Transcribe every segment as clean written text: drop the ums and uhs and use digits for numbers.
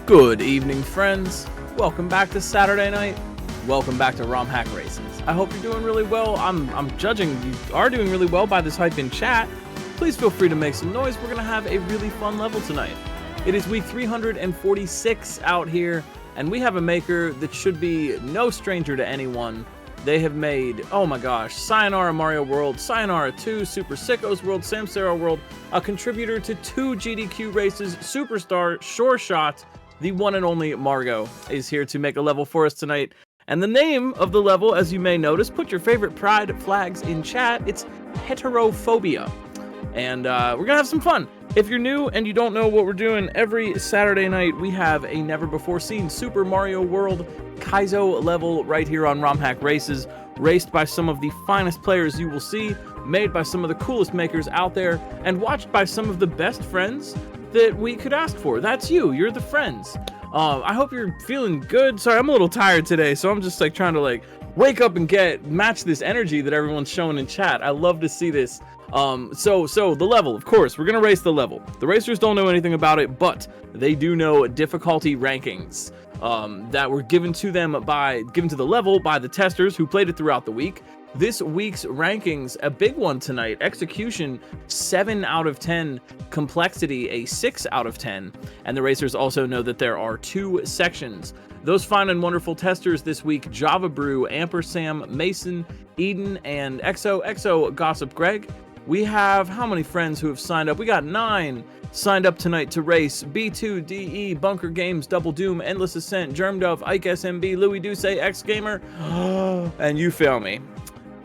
Good evening, friends. Welcome back to Saturday night. Welcome back to ROM Hack Races. I hope you're doing really well. I'm judging you are doing really well by this hype in chat. Please feel free to make some noise. We're going to have a really fun level tonight. It is week 346 out here, and we have a maker that should be no stranger to anyone. They have made, oh my gosh, Sayonara Mario World, Sayonara 2, Super Sickos World, Samsara World, a contributor to 2 GDQ races, Superstar, Sure Shot. The one and only Margot is here to make a level for us tonight. And the name of the level, as you may notice, put your favorite pride flags in chat. It's Heterophobia. And we're going to have some fun. If you're new and you don't know what we're doing, every Saturday night we have a never-before-seen Super Mario World Kaizo level right here on ROM Hack Races, raced by some of the finest players you will see, made by some of the coolest makers out there, and watched by some of the best friends that we could ask for. That's you. You're the friends. I hope you're feeling good. Sorry, I'm a little tired today, so I'm just like trying to wake up and match this energy that everyone's showing in chat. I love to see this. So the level, of course, we're gonna race the level. The racers don't know anything about it, but they do know difficulty rankings that were given to the level by the testers who played it throughout the week. This week's rankings, a big one tonight. Execution, 7 out of 10. Complexity, a 6 out of 10. And the racers also know that there are 2 sections. Those fine and wonderful testers this week, Java Brew, Ampersam, Mason, Eden, and XO Gossip Greg. We have how many friends who have signed up? We got 9 signed up tonight to race. B2DE, Bunker Games, Double Doom, Endless Ascent, Germdove, Ike SMB, Louis Duce, X Gamer, and you fail me.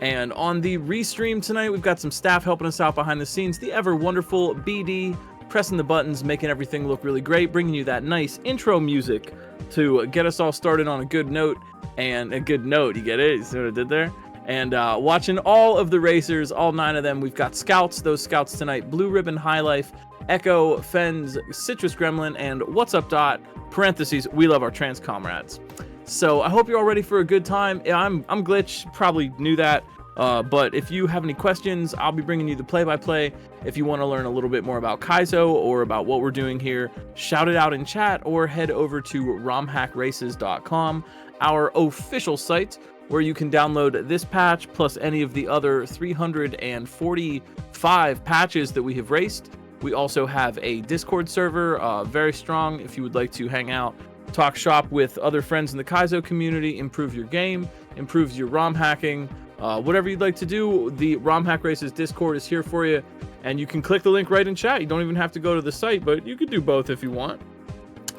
And on the restream tonight, we've got some staff helping us out behind the scenes. The ever wonderful BD, pressing the buttons, making everything look really great, bringing you that nice intro music to get us all started on a good note. And a good note, you get it? You see what I did there? And watching all of the racers, all 9 of them. We've got scouts, those scouts tonight. Blue Ribbon High Life, Echo, Fens, Citrus Gremlin, and What's Up Dot, parentheses, we love our trans comrades. So I hope you're all ready for a good time. I'm Glitch, probably knew that. But if you have any questions, I'll be bringing you the play-by-play. If you want to learn a little bit more about Kaizo or about what we're doing here, shout it out in chat or head over to romhackraces.com, our official site, where you can download this patch plus any of the other 345 patches that we have raced. We also have a Discord server, very strong if you would like to hang out, talk shop with other friends in the Kaizo community, improve your game, improve your ROM hacking, whatever you'd like to do. The ROM Hack Races Discord is here for you, and you can click the link right in chat. You don't even have to go to the site, but you could do both if you want.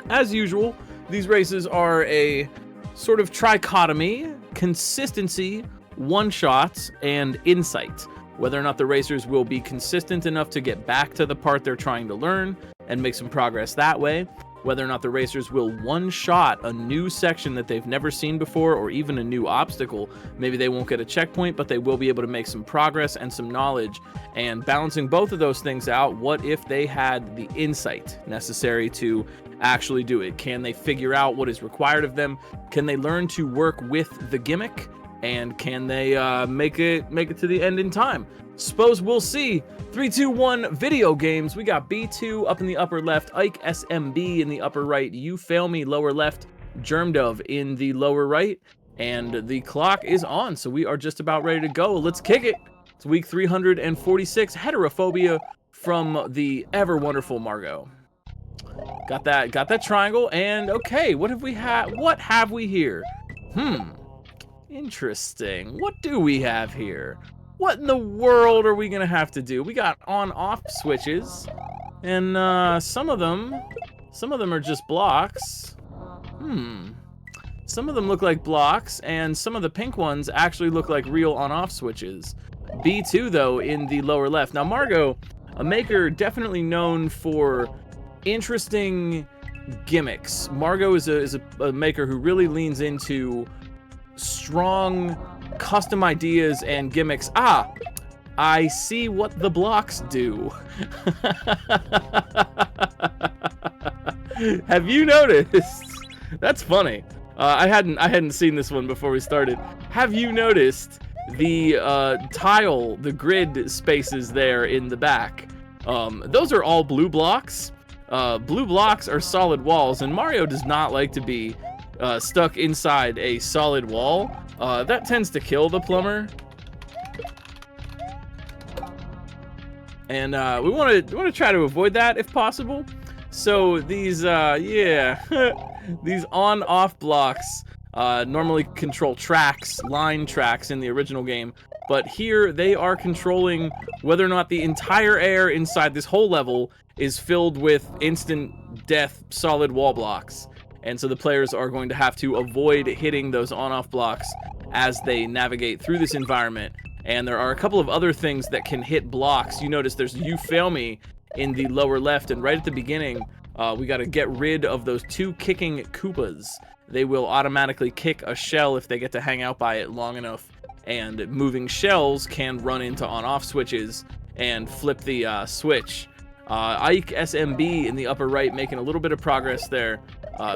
As usual, these races are a sort of trichotomy: consistency, one-shots, and insight. Whether or not the racers will be consistent enough to get back to the part they're trying to learn and make some progress that way. Whether or not the racers will one-shot a new section that they've never seen before, or even a new obstacle. Maybe they won't get a checkpoint, but they will be able to make some progress and some knowledge. And balancing both of those things out, what if they had the insight necessary to actually do it? Can they figure out what is required of them? Can they learn to work with the gimmick? And can they make it to the end in time? Suppose we'll see. 3, 2, 1 video games. We got B2 up in the upper left, Ike SMB in the upper right, You Fail Me lower left, Germdove in the lower right, and the clock is on, so we are just about ready to go. Let's kick it. It's week 346, Heterophobia from the ever wonderful Margot. Got that triangle, and okay, what have we here? Interesting. What do we have here? What in the world are we gonna have to do? We got on-off switches, and some of them are just blocks. Some of them look like blocks, and some of the pink ones actually look like real on-off switches. B2 though in the lower left. Now Margot, a maker definitely known for interesting gimmicks. Margot is a maker who really leans into strong custom ideas and gimmicks. I see what the blocks do. Have you noticed? That's funny. I hadn't seen this one before we started. Have you noticed the the grid spaces there in the back? Those are all blue blocks. Blue blocks are solid walls, and Mario does not like to be stuck inside a solid wall. That tends to kill the plumber. And we want to try to avoid that if possible. So these these on-off blocks normally control tracks, line tracks in the original game, but here they are controlling whether or not the entire air inside this whole level is filled with instant death solid wall blocks. And so the players are going to have to avoid hitting those on-off blocks as they navigate through this environment. And there are a couple of other things that can hit blocks. You notice there's "You Fail Me" in the lower left, and right at the beginning, we got to get rid of those 2 kicking Koopas. They will automatically kick a shell if they get to hang out by it long enough, and moving shells can run into on-off switches and flip the switch. Ike SMB in the upper right making a little bit of progress there.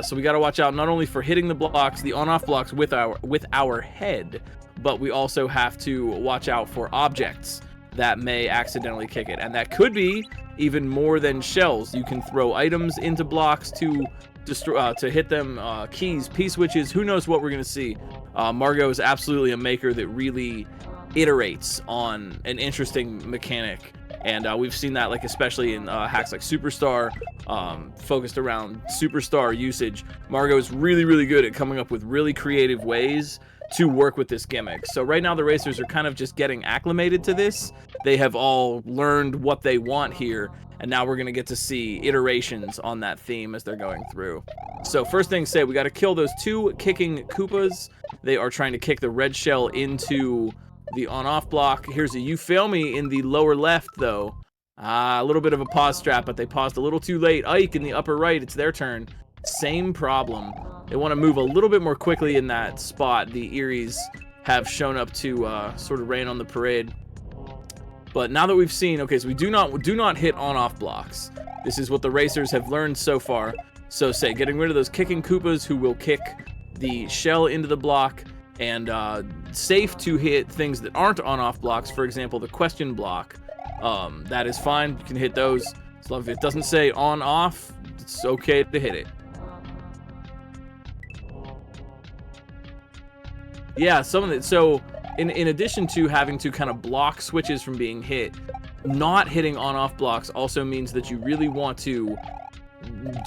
So we got to watch out not only for hitting the blocks, the on-off blocks with our head, but we also have to watch out for objects that may accidentally kick it. And that could be even more than shells. You can throw items into blocks to destroy, to hit them, keys, P-switches, who knows what we're going to see. Margot is absolutely a maker that really iterates on an interesting mechanic. And we've seen that, like, especially in hacks like Superstar, focused around Superstar usage. Margot is really, really good at coming up with really creative ways to work with this gimmick. So right now the racers are kind of just getting acclimated to this. They have all learned what they want here, and now we're going to get to see iterations on that theme as they're going through. So first thing say, we got to kill those 2 kicking Koopas. They are trying to kick the red shell into the on-off block. Here's a "You Fail Me" in the lower left, though. A little bit of a pause strap, but they paused a little too late. Ike in the upper right, it's their turn. Same problem. They want to move a little bit more quickly in that spot. The Eries have shown up to sort of rain on the parade. But now that we've seen, okay, so we do not hit on-off blocks. This is what the racers have learned so far. So say, getting rid of those kicking Koopas who will kick the shell into the block, and safe to hit things that aren't on-off blocks. For example, the question block. That is fine. You can hit those. As long as it doesn't say on-off, it's okay to hit it. Yeah, some of it. So in addition to having to kind of block switches from being hit, not hitting on-off blocks also means that you really want to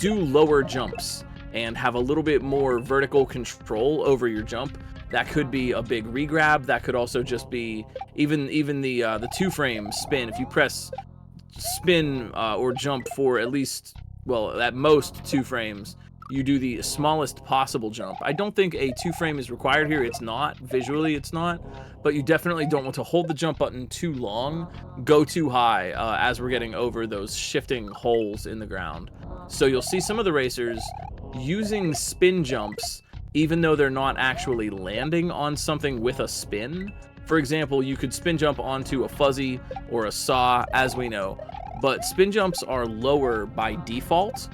do lower jumps and have a little bit more vertical control over your jump. That could be a big regrab. That could also just be even the 2-frame spin. If you press spin or jump for at least, well, at most 2 frames, you do the smallest possible jump. I don't think a 2-frame is required here. It's not. Visually, it's not. But you definitely don't want to hold the jump button too long, go too high as we're getting over those shifting holes in the ground. So you'll see some of the racers using spin jumps, even though they're not actually landing on something with a spin. For example, you could spin jump onto a fuzzy or a saw, as we know, but spin jumps are lower by default.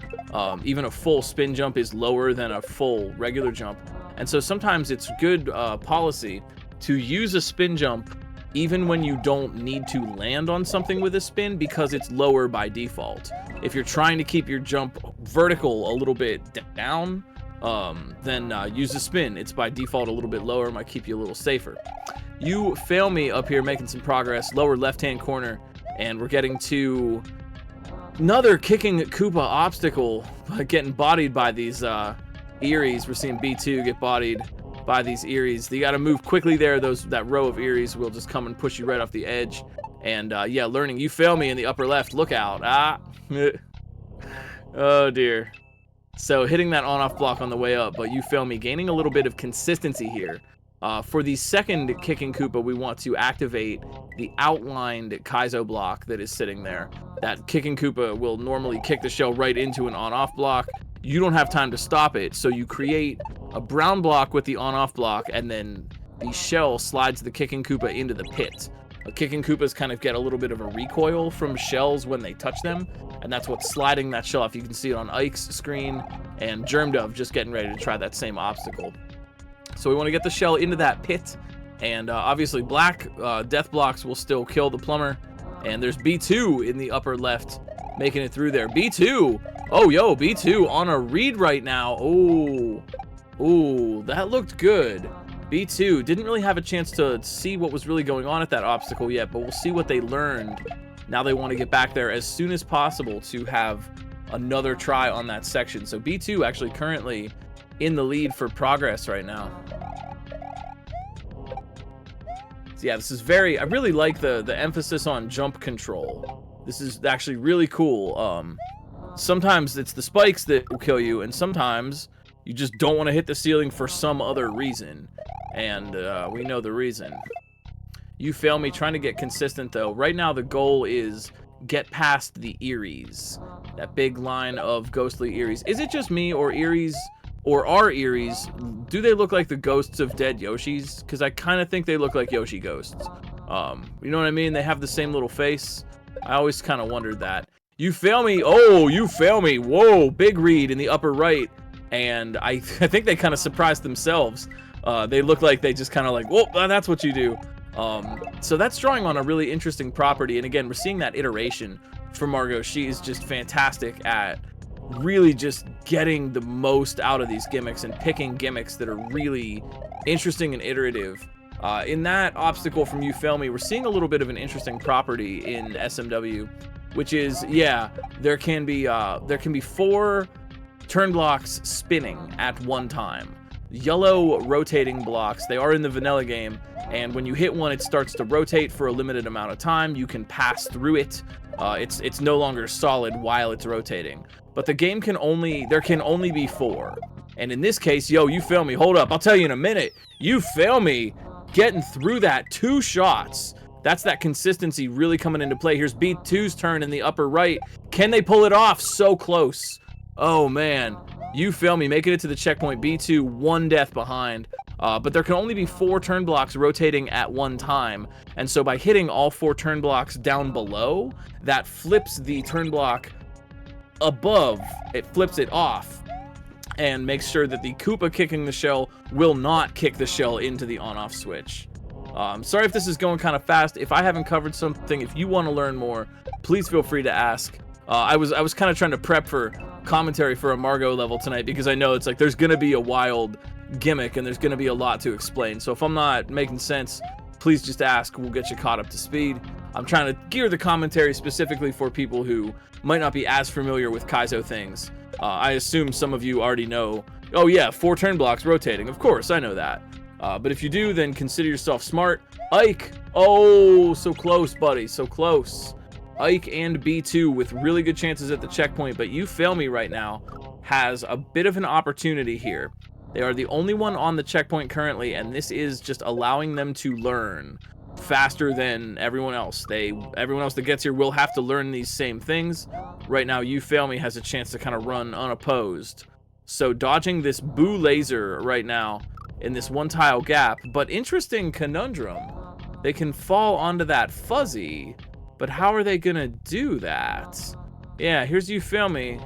Even a full spin jump is lower than a full regular jump. And so sometimes it's good policy to use a spin jump even when you don't need to land on something with a spin, because it's lower by default. If you're trying to keep your jump vertical a little bit down, then use a spin. It's by default a little bit lower, might keep you a little safer. You Fail Me up here making some progress, lower left-hand corner, and we're getting to another kicking Koopa obstacle, getting bodied by these Eries. We're seeing B2 get bodied by these Eries. You got to move quickly there. That row of Eries will just come and push you right off the edge. And yeah, learning You Fail Me in the upper left. Look out. Oh dear. So hitting that on-off block on the way up, but You Fail Me gaining a little bit of consistency here. For the second kicking Koopa, we want to activate the outlined Kaizo block that is sitting there. That kicking Koopa will normally kick the shell right into an on-off block. You don't have time to stop it, so you create a brown block with the on-off block, and then the shell slides the kicking Koopa into the pit. Kicking Koopas kind of get a little bit of a recoil from shells when they touch them, and that's what's sliding that shell off. You can see it on Ike's screen, and Germdove just getting ready to try that same obstacle. So we want to get the shell into that pit, and obviously black death blocks will still kill the plumber. And there's B2 in the upper left making it through there. B2, Oh, yo, B2 on a read right now. Oh, that looked good. B2 didn't really have a chance to see what was really going on at that obstacle yet, but we'll see what they learned. Now they want to get back there as soon as possible to have another try on that section. So B2 actually currently in the lead for progress right now. So yeah, this is very, I really like the emphasis on jump control. This is actually really cool. Sometimes it's the spikes that will kill you, and sometimes you just don't want to hit the ceiling for some other reason. And we know the reason. You fail me trying to get consistent, though. Right now, the goal is get past the Eries. That big line of ghostly Eries. Is it just me, or Eries, or are Eries, do they look like the ghosts of dead Yoshis? Because I kind of think they look like Yoshi ghosts. You know what I mean? They have the same little face. I always kind of wondered that. You fail me. Oh, you fail me. Whoa, big read in the upper right. And I think they kind of surprised themselves. They look like they just kind of like, whoa, that's what you do. So that's drawing on a really interesting property. And again, we're seeing that iteration from Margot. She is just fantastic at really just getting the most out of these gimmicks and picking gimmicks that are really interesting and iterative. In that obstacle from You Fail Me, we're seeing a little bit of an interesting property in SMW, which is, yeah, there can be 4 turn blocks spinning at one time. Yellow rotating blocks, they are in the vanilla game, and when you hit one, it starts to rotate for a limited amount of time. You can pass through it. It's no longer solid while it's rotating. But the game there can only be 4. And in this case, yo, You Fail Me, hold up, I'll tell you in a minute. You Fail Me, getting through that 2 shots. That's that consistency really coming into play. Here's B2's turn in the upper right. Can they pull it off? So close. Oh, man. You Fail Me, making it to the checkpoint. B2, 1 death behind. But there can only be 4 turn blocks rotating at one time. And so by hitting all 4 turn blocks down below, that flips the turn block above. It flips it off and makes sure that the Koopa kicking the shell will not kick the shell into the on-off switch. Sorry if this is going kind of fast. If I haven't covered something, if you want to learn more, please feel free to ask. I was kind of trying to prep for commentary for a Margot level tonight, because I know it's like there's gonna be a wild gimmick and there's gonna be a lot to explain. So if I'm not making sense, please just ask. We'll get you caught up to speed. I'm trying to gear the commentary specifically for people who might not be as familiar with Kaizo things. I assume some of you already know, oh yeah, 4 turn blocks rotating. Of course, I know that. But if you do, then consider yourself smart. Ike, oh, so close, buddy, so close. Ike and B2 with really good chances at the checkpoint, but You Fail Me right now has a bit of an opportunity here. They are the only one on the checkpoint currently, and this is just allowing them to learn faster than everyone else. Everyone else that gets here will have to learn these same things. Right now, You Fail Me has a chance to kind of run unopposed. So dodging this Boo laser right now in this 1 tile gap, but interesting conundrum. They can fall onto that fuzzy, but how are they gonna do that? Yeah, here's You Fail Me.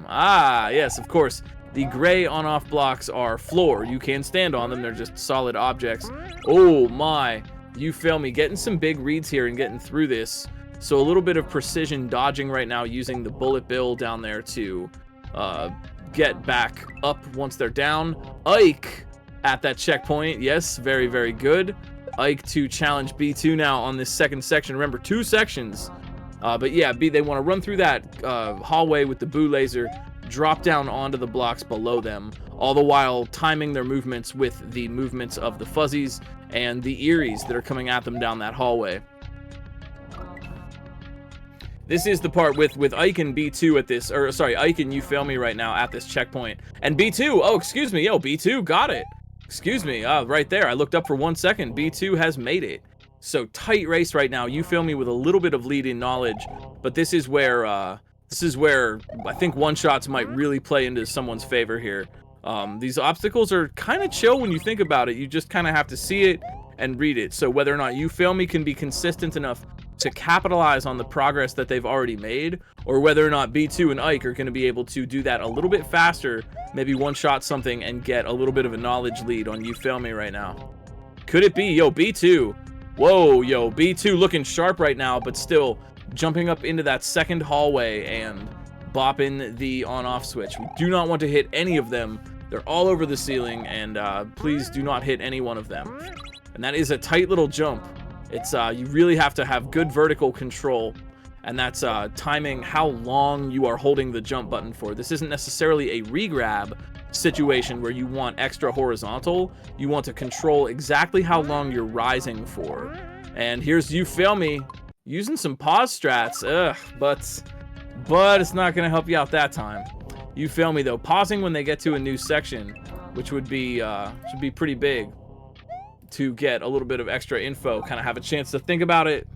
Yes, of course. The gray on-off blocks are floor. You can stand on them. They're just solid objects. Oh my. You Fail Me, getting some big reads here and getting through this. So a little bit of precision dodging right now, using the bullet bill down there to get back up once they're down. Ike at that checkpoint. Yes, very, very good. Ike to challenge B2 now on this second section. Remember, 2 sections. But yeah, they want to run through that hallway with the Boo laser, drop down onto the blocks below them, all the while timing their movements with the movements of the fuzzies and the Eries that are coming at them down that hallway. This is the part with Ike and B2 at this, or sorry, Ike and You Fail Me right now at this checkpoint. And B2, oh, excuse me, yo, B2 got it. Excuse me, right there, I looked up for 1 second. B2 has made it. So tight race right now. You Fail Me with a little bit of lead in knowledge, but this is where I think one-shots might really play into someone's favor here. These obstacles are kind of chill when you think about it. You just kind of have to see it and read it. So whether or not You Fail Me can be consistent enough to capitalize on the progress that they've already made, or whether or not B2 and Ike are going to be able to do that a little bit faster, maybe one-shot something and get a little bit of a knowledge lead on You Fail Me right now. Could it be? Yo, B2. Whoa, yo, B2 looking sharp right now, but still jumping up into that second hallway and bopping the on-off switch. We do not want to hit any of them. They're all over the ceiling, and please do not hit any one of them. And that is a tight little jump. It's you really have to have good vertical control, and that's timing how long you are holding the jump button for. This isn't necessarily a regrab situation where you want extra horizontal. You want to control exactly how long you're rising for. And here's You Fail Me using some pause strats. But it's not going to help you out that time. You Fail Me, though, pausing when they get to a new section, which would be should be pretty big to get a little bit of extra info, kind of have a chance to think about it.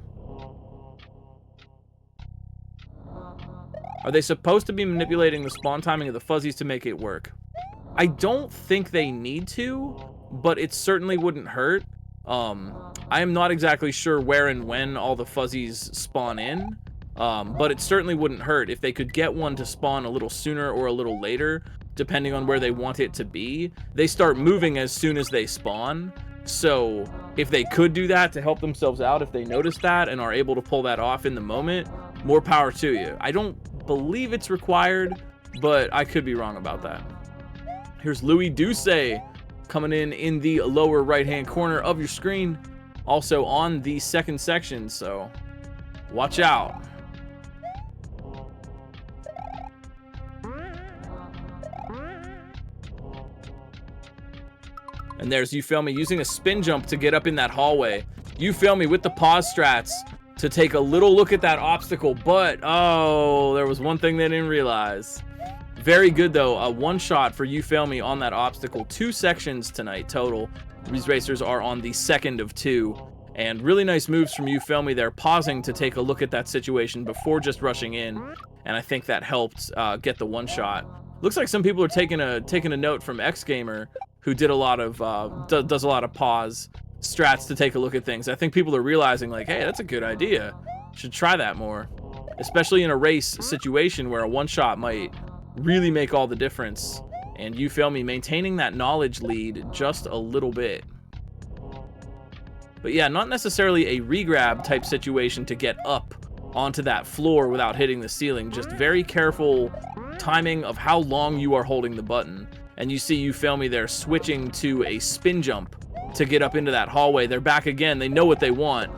Are they supposed to be manipulating the spawn timing of the fuzzies to make it work? I don't think they need to, but it certainly wouldn't hurt. I am not exactly sure where and when all the fuzzies spawn in, but it certainly wouldn't hurt if they could get one to spawn a little sooner or a little later, depending on where they want it to be. They start moving as soon as they spawn, so if they could do that to help themselves out, if they notice that and are able to pull that off in the moment, more power to you. I don't believe it's required, but I could be wrong about that. Here's Louis Douce coming in the lower right-hand corner of your screen, also on the second section, so watch out. And there's You Fail Me using a spin jump to get up in that hallway. You Fail Me with the pause strats to take a little look at that obstacle, but oh, there was one thing they didn't realize. Very good, though. A one-shot for You Fail Me on that obstacle. 2 sections tonight total. These racers are on the second of 2. And really nice moves from You Fail Me there, pausing to take a look at that situation before just rushing in. And I think that helped get the one-shot. Looks like some people are taking a note from X Gamer, who did a lot of does a lot of pause strats to take a look at things. I think people are realizing, like, hey, that's a good idea. Should try that more, especially in a race situation where a one-shot might really make all the difference. And You Fail Me maintaining that knowledge lead just a little bit. But yeah, not necessarily a regrab type situation to get up onto that floor without hitting the ceiling. Just very careful timing of how long you are holding the button. And you see You Fail Me there switching to a spin jump to get up into that hallway. They're back again. They know what they want.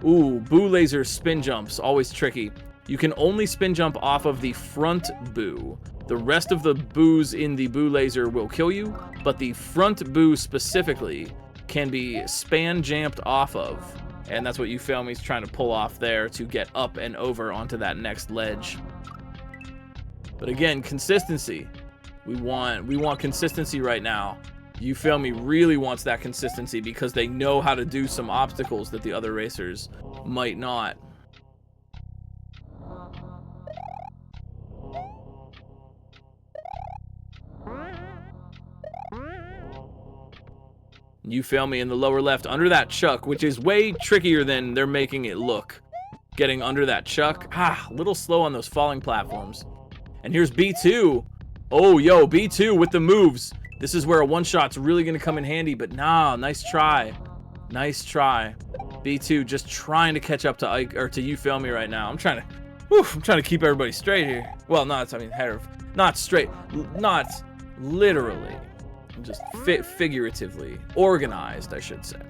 Ooh, boo laser spin jumps, always tricky. You can only spin jump off of the front boo. The rest of the boos in the boo laser will kill you, but the front boo specifically can be span jumped off of. And that's what You Fail Me is trying to pull off there to get up and over onto that next ledge. But again, consistency. We want consistency right now. You Fail Me really wants that consistency because they know how to do some obstacles that the other racers might not. You Fail Me in the lower left under that chuck, which is way trickier than they're making it look. Getting under that chuck, a little slow on those falling platforms. And here's B2. Oh, yo, B2 with the moves. This is where a one-shot's really gonna come in handy, but nah, nice try. Nice try. B2 just trying to catch up to Ike, or to You Fail Me right now. I'm trying to keep everybody straight here. Well, not straight, not literally. Just figuratively. Organized, I should say.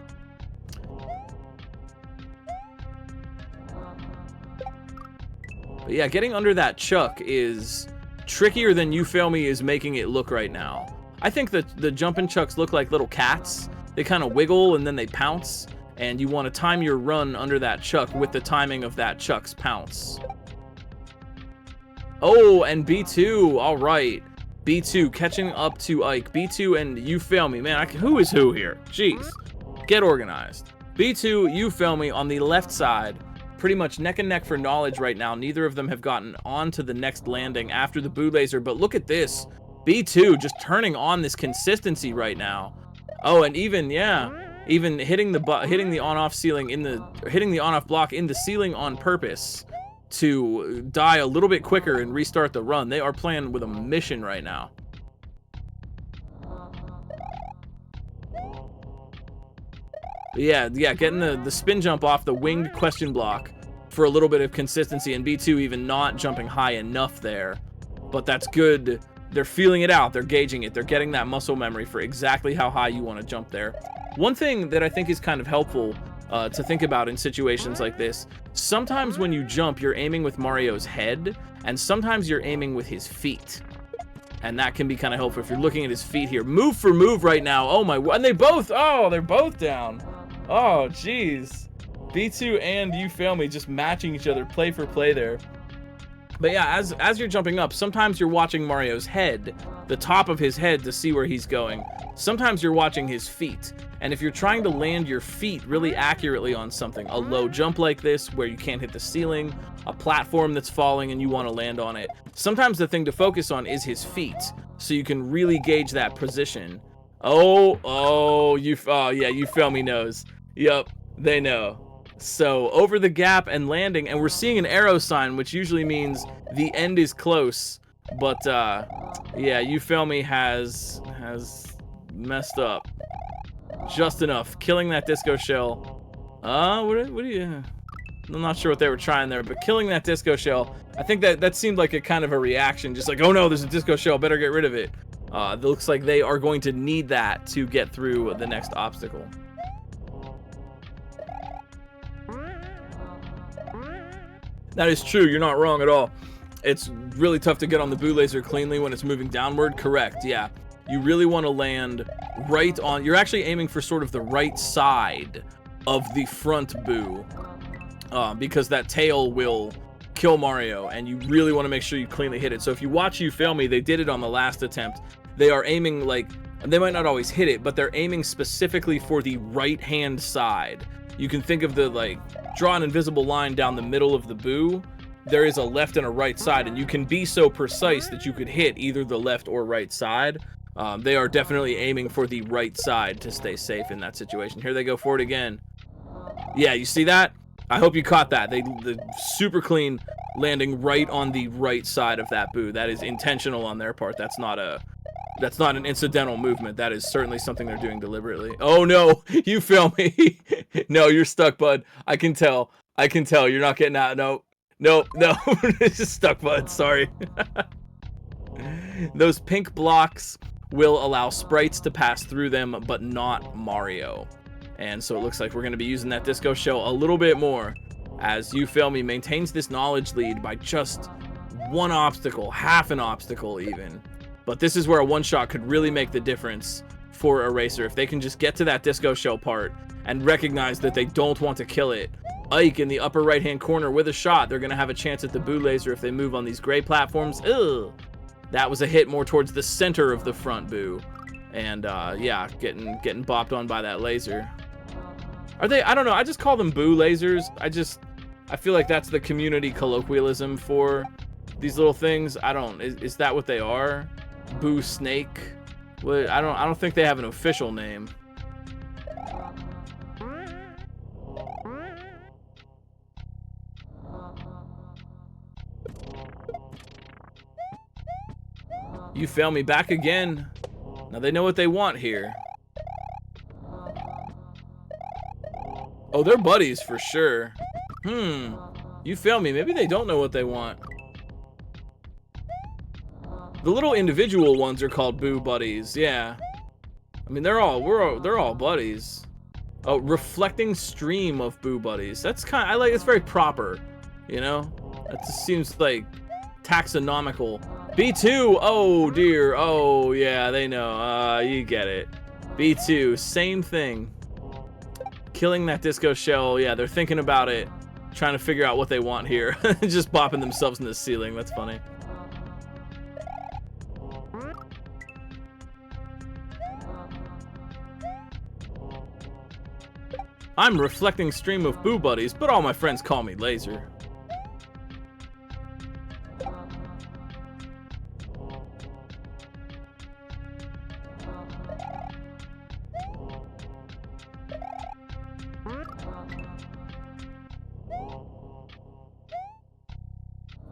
But yeah, getting under that chuck is trickier than You Fail Me is making it look right now. I think that the jumping chucks look like little cats. They kind of wiggle and then they pounce, and you want to time your run under that chuck with the timing of that chuck's pounce. Oh, and B2, all right. B2 catching up to Ike. B2 and You Fail Me. Man, who is who here? Jeez. Get organized. B2, You Fail Me on the left side. Pretty much neck and neck for knowledge right now. Neither of them have gotten on to the next landing after the boo laser, but look at this. B2 just turning on this consistency right now. Oh, and even hitting the on-off ceiling hitting the on-off block in the ceiling on purpose to die a little bit quicker and restart the run. They are playing with a mission right now. But yeah, getting the spin jump off the winged question block for a little bit of consistency, and B2 even not jumping high enough there. But that's good. They're feeling it out. They're gauging it. They're getting that muscle memory for exactly how high you want to jump there. One thing that I think is kind of helpful to think about in situations like this, sometimes when you jump, you're aiming with Mario's head, and sometimes you're aiming with his feet. And that can be kind of helpful if you're looking at his feet here. Move for move right now. Oh my, and they both, oh, they're both down. Oh, jeez. B2 and You Fail Me just matching each other, play for play there. But yeah, as you're jumping up, sometimes you're watching Mario's head, the top of his head, to see where he's going. Sometimes you're watching his feet. And if you're trying to land your feet really accurately on something, a low jump like this where you can't hit the ceiling, a platform that's falling and you want to land on it, sometimes the thing to focus on is his feet, so you can really gauge that position. Oh, yeah, You Fail Me knows. Yup, they know. So over the gap and landing, and we're seeing an arrow sign, which usually means the end is close. But yeah, You Fail Me has messed up just enough, killing that disco shell. What do you? I'm not sure what they were trying there, but killing that disco shell, I think that seemed like a kind of a reaction, just like, oh no, there's a disco shell, better get rid of it. It looks like they are going to need that to get through the next obstacle. That is true, you're not wrong at all. It's really tough to get on the boo laser cleanly when it's moving downward. Correct, yeah. You really want to land right on, you're actually aiming for sort of the right side of the front boo, because that tail will kill Mario, and you really want to make sure you cleanly hit it. So if you watch You Fail Me, they did it on the last attempt. They are aiming like, they might not always hit it, but they're aiming specifically for the right hand side. You can think of the, like, draw an invisible line down the middle of the boo. There is a left and a right side, and you can be so precise that you could hit either the left or right side. They are definitely aiming for the right side to stay safe in that situation. Here they go for it again. Yeah, you see that? I hope you caught that. They super clean landing right on the right side of that boo. That is intentional on their part. That's not an incidental movement. That is certainly something they're doing deliberately. Oh no, You Fail Me. No, you're stuck, bud. I can tell. You're not getting out. No. It's just stuck, bud. Sorry. Those pink blocks will allow sprites to pass through them, but not Mario. And so it looks like we're going to be using that disco shell a little bit more as You Fail Me maintains this knowledge lead by just one obstacle, half an obstacle even. But this is where a one-shot could really make the difference for a racer. If they can just get to that disco shell part and recognize that they don't want to kill it. Ike in the upper right-hand corner with a shot. They're going to have a chance at the boo laser if they move on these gray platforms. Ugh. That was a hit more towards the center of the front boo. And, yeah, getting bopped on by that laser. Are they? I don't know. I just call them boo lasers. I feel like that's the community colloquialism for these little things. Is that what they are? Boo snake? What? I don't think they have an official name. You Fail Me back again. Now they know what they want here. Oh, they're buddies for sure. You Fail Me. Maybe they don't know what they want. The little individual ones are called boo buddies. Yeah. I mean, they're all buddies. Oh, reflecting stream of boo buddies. That's I like. It's very proper. You know. That just seems like taxonomical. B2. Oh dear. Oh yeah. They know. You get it. B2. Same thing. Killing that disco shell. Yeah, they're thinking about it, trying to figure out what they want here. Just bopping themselves in the ceiling. That's funny. I'm reflecting stream of boo buddies, but all my friends call me Laser.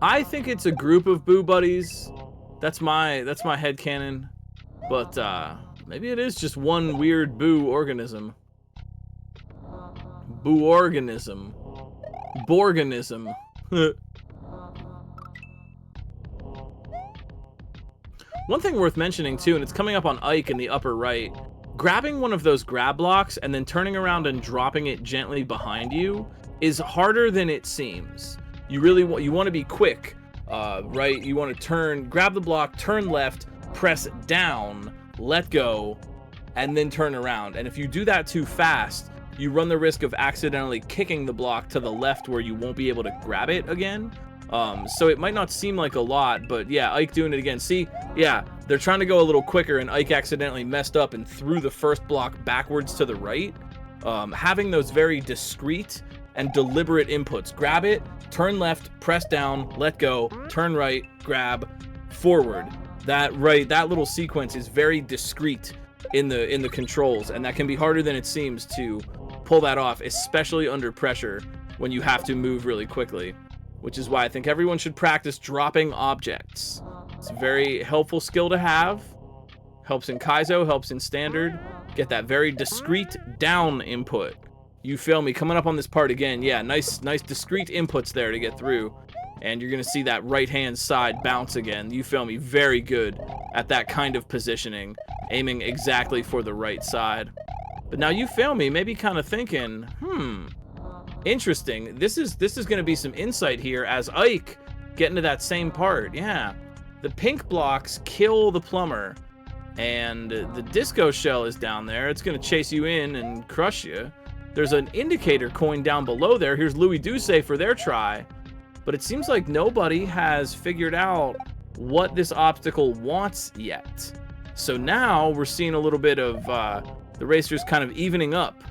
I think it's a group of boo buddies. That's my headcanon. But maybe it is just one weird boo organism. Boo organism. Borganism. One thing worth mentioning too, and it's coming up on Ike in the upper right, grabbing one of those grab blocks and then turning around and dropping it gently behind you is harder than it seems. You want to be quick, right? You want to grab the block, turn left, press down, let go, and then turn around. And if you do that too fast, you run the risk of accidentally kicking the block to the left where you won't be able to grab it again. So it might not seem like a lot, but yeah, Ike doing it again. See, yeah, they're trying to go a little quicker, and Ike accidentally messed up and threw the first block backwards to the right. Having those very discreet and deliberate inputs. Grab it, turn left, press down, let go, turn right, grab, forward. That little sequence is very discreet in the controls, and that can be harder than it seems to pull that off, especially under pressure when you have to move really quickly. Which is why I think everyone should practice dropping objects. It's a very helpful skill to have. Helps in Kaizo, helps in Standard. Get that very discreet down input. You feel me? Coming up on this part again. Yeah, nice discreet inputs there to get through. And you're going to see that right-hand side bounce again. You feel me? Very good at that kind of positioning. Aiming exactly for the right side. But now you feel me? Maybe kind of thinking, interesting. This is going to be some insight here as Ike get into that same part. Yeah. The pink blocks kill the plumber, and the disco shell is down there. It's going to chase you in and crush you. There's an indicator coin down below there. Here's Louis Douce for their try. But it seems like nobody has figured out what this obstacle wants yet. So now we're seeing a little bit of the racers kind of evening up.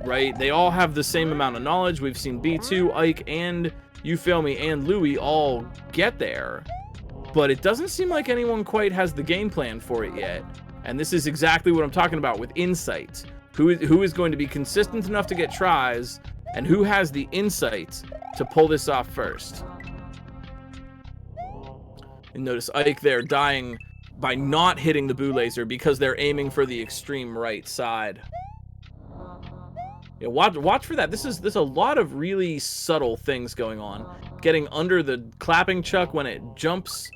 Right? They all have the same amount of knowledge. We've seen B2, Ike, and you feel me, and Louis all get there. But it doesn't seem like anyone quite has the game plan for it yet. And this is exactly what I'm talking about with insight. Who is going to be consistent enough to get tries, and who has the insight to pull this off first. And notice Ike there dying by not hitting the boo laser because they're aiming for the extreme right side. Yeah, watch for that. There's a lot of really subtle things going on. Getting under the clapping chuck when it jumps,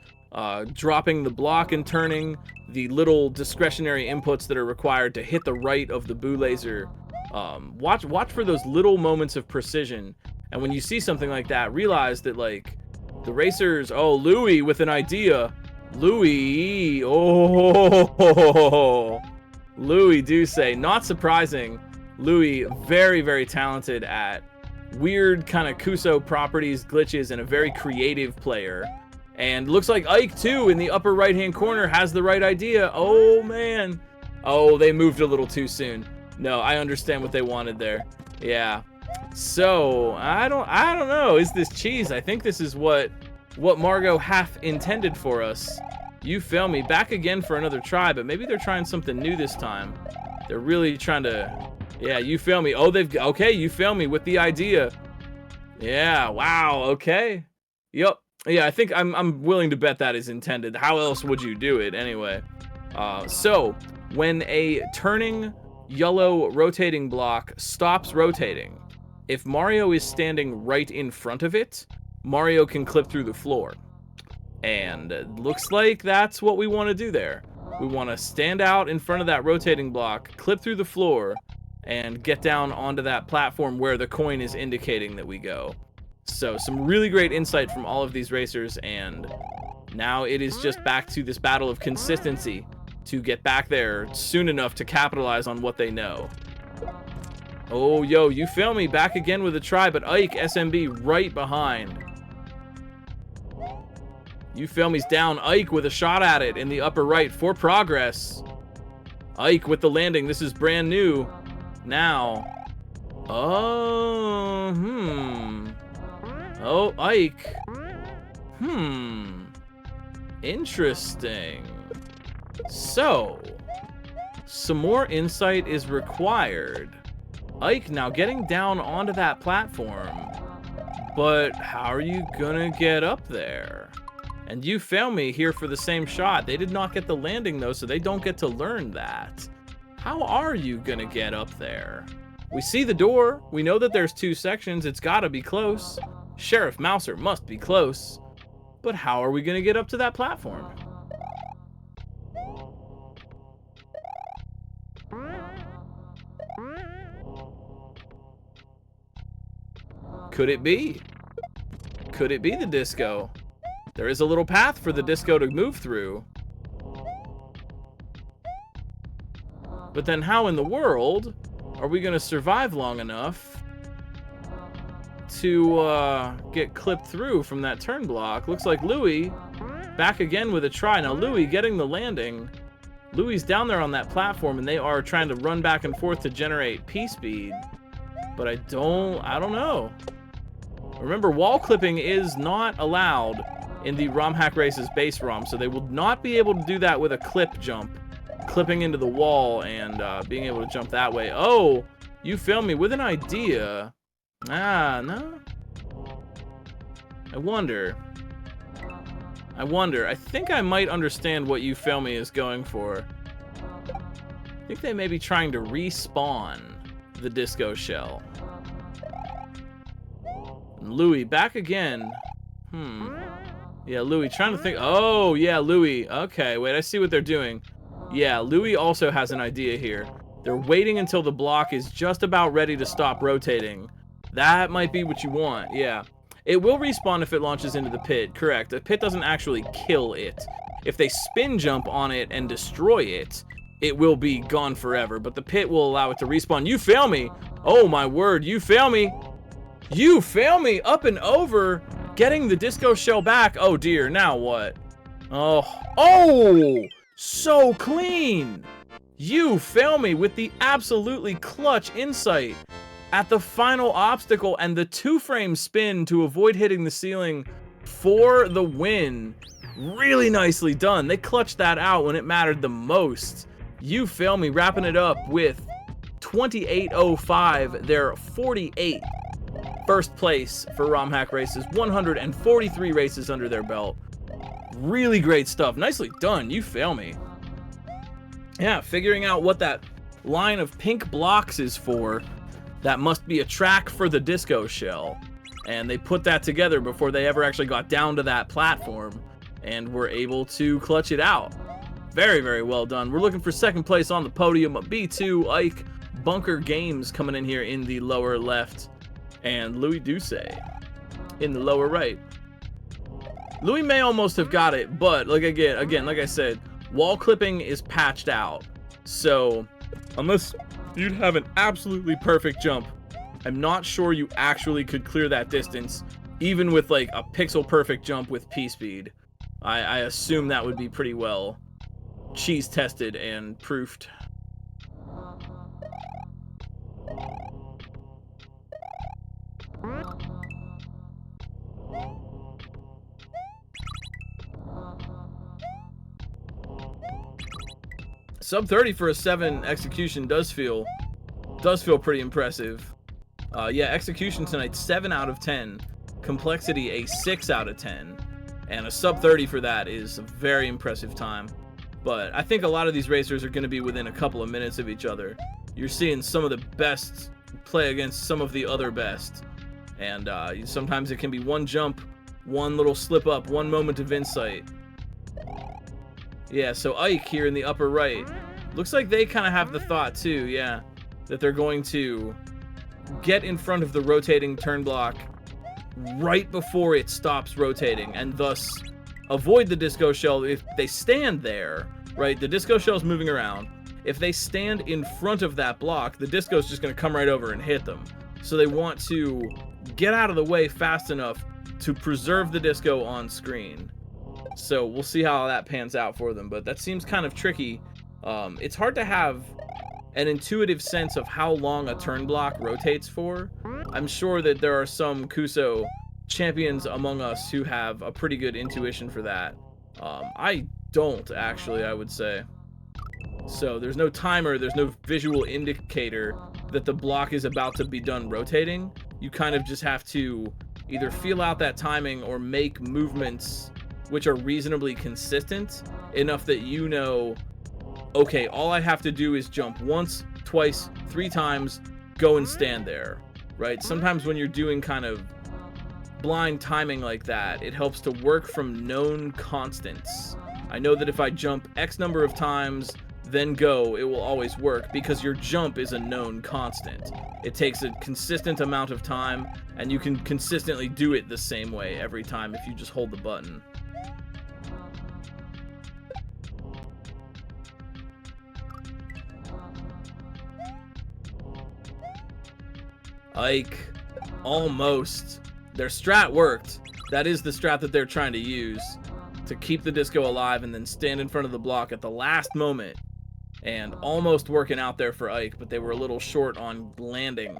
dropping the block and turning, the little discretionary inputs that are required to hit the right of the boo laser. Watch for those little moments of precision. And when you see something like that, realize that like the racers, Louis with an idea. Louis Douce, not surprising. Louis, very, very talented at weird kind of Kuso properties, glitches, and a very creative player. And looks like Ike, too, in the upper right-hand corner has the right idea. Oh, man. Oh, they moved a little too soon. No, I understand what they wanted there. Yeah. So, I don't know. Is this cheese? I think this is what Margot half intended for us. You feel me? Back again for another try, but maybe they're trying something new this time. They're really trying to... Yeah, you feel me? Oh, okay, you feel me with the idea. Yeah, wow, okay. Yep. Yeah, I think I'm willing to bet that is intended. How else would you do it anyway? So, when a turning yellow rotating block stops rotating, if Mario is standing right in front of it, Mario can clip through the floor. And it looks like that's what we want to do there. We want to stand out in front of that rotating block, clip through the floor, and get down onto that platform where the coin is indicating that we go. So some really great insight from all of these racers, and now it is just back to this battle of consistency to get back there soon enough to capitalize on what they know. Oh, yo, you feel me? Back again with a try, but Ike, SMB, right behind. You feel me's down. Ike with a shot at it in the upper right for progress. Ike with the landing. This is brand new. Now. Oh, Oh, Ike. Interesting. So, some more insight is required. Ike now getting down onto that platform. But how are you gonna get up there? And you fail me here for the same shot. They did not get the landing though, so they don't get to learn that. How are you gonna get up there? We see the door. We know that there's 2 sections. It's gotta be close. Sheriff Mouser must be close. But how are we gonna get up to that platform? Could it be? Could it be the disco? There is a little path for the disco to move through. But then how in the world are we going to survive long enough to get clipped through from that turn block? Looks like Louie back again with a try. Now Louie getting the landing. Louie's down there on that platform and they are trying to run back and forth to generate P-speed. But I don't know. Remember, wall clipping is not allowed in the ROM Hack Races base ROM, so they will not be able to do that with a clip jump. Clipping into the wall and being able to jump that way. Oh, you filmed me with an idea. Ah, no. I wonder. I think I might understand what you film me is going for. I think they may be trying to respawn the disco shell. Louie back again. Yeah, Louie trying to think. Oh, yeah, Louie. Okay, wait, I see what they're doing. Yeah, Louie also has an idea here. They're waiting until the block is just about ready to stop rotating. That might be what you want, yeah. It will respawn if it launches into the pit, correct. The pit doesn't actually kill it. If they spin jump on it and destroy it, it will be gone forever. But the pit will allow it to respawn. You fail me! Oh my word, you fail me! You fail me! Up and over! Getting the disco shell back. Oh dear, now what? Oh! So clean! You fail me with the absolutely clutch insight at the final obstacle and the 2-frame spin to avoid hitting the ceiling for the win. Really nicely done. They clutched that out when it mattered the most. You fail me, wrapping it up with 28.05. They're 48. First place for ROM Hack Races. 143 races under their belt. Really great stuff. Nicely done. You fail me. Yeah, figuring out what that line of pink blocks is for. That must be a track for the disco shell. And they put that together before they ever actually got down to that platform. And were able to clutch it out. Very, very well done. We're looking for second place on the podium. B2, Ike, Bunker Games coming in here in the lower left. And Louis Duce in the lower right. Louis may almost have got it, but like again, like I said, wall clipping is patched out. So unless you'd have an absolutely perfect jump, I'm not sure you actually could clear that distance, even with like a pixel perfect jump with P-speed. I assume that would be pretty well cheese tested and proofed. Sub 30 for a 7 execution does feel pretty impressive. Yeah, execution tonight 7 out of 10, complexity a 6 out of 10, and a sub 30 for that is a very impressive time. But I think a lot of these racers are going to be within a couple of minutes of each other. You're seeing some of the best play against some of the other best, and sometimes it can be one jump, one little slip up, one moment of insight. Yeah, so Ike here in the upper right. Looks like they kind of have the thought too, yeah, that they're going to get in front of the rotating turn block right before it stops rotating, and thus avoid the disco shell. If they stand there, right, the disco shell's moving around. If they stand in front of that block, the disco's just going to come right over and hit them. So they want to get out of the way fast enough to preserve the disco on screen. So we'll see how that pans out for them, but that seems kind of tricky. It's hard to have an intuitive sense of how long a turn block rotates for. I'm sure that there are some Kuso champions among us who have a pretty good intuition for that. I don't, actually, I would say. So there's no timer, there's no visual indicator that the block is about to be done rotating. You kind of just have to either feel out that timing or make movements which are reasonably consistent enough that you know, okay, all I have to do is jump once, twice, 3 times, go and stand there, right? Sometimes when you're doing kind of blind timing like that, it helps to work from known constants. I know that if I jump X number of times, then go, it will always work because your jump is a known constant. It takes a consistent amount of time, and you can consistently do it the same way every time if you just hold the button. Ike, almost. Their strat worked. That is the strat that they're trying to use to keep the disco alive and then stand in front of the block at the last moment. And almost working out there for Ike, but they were a little short on landing.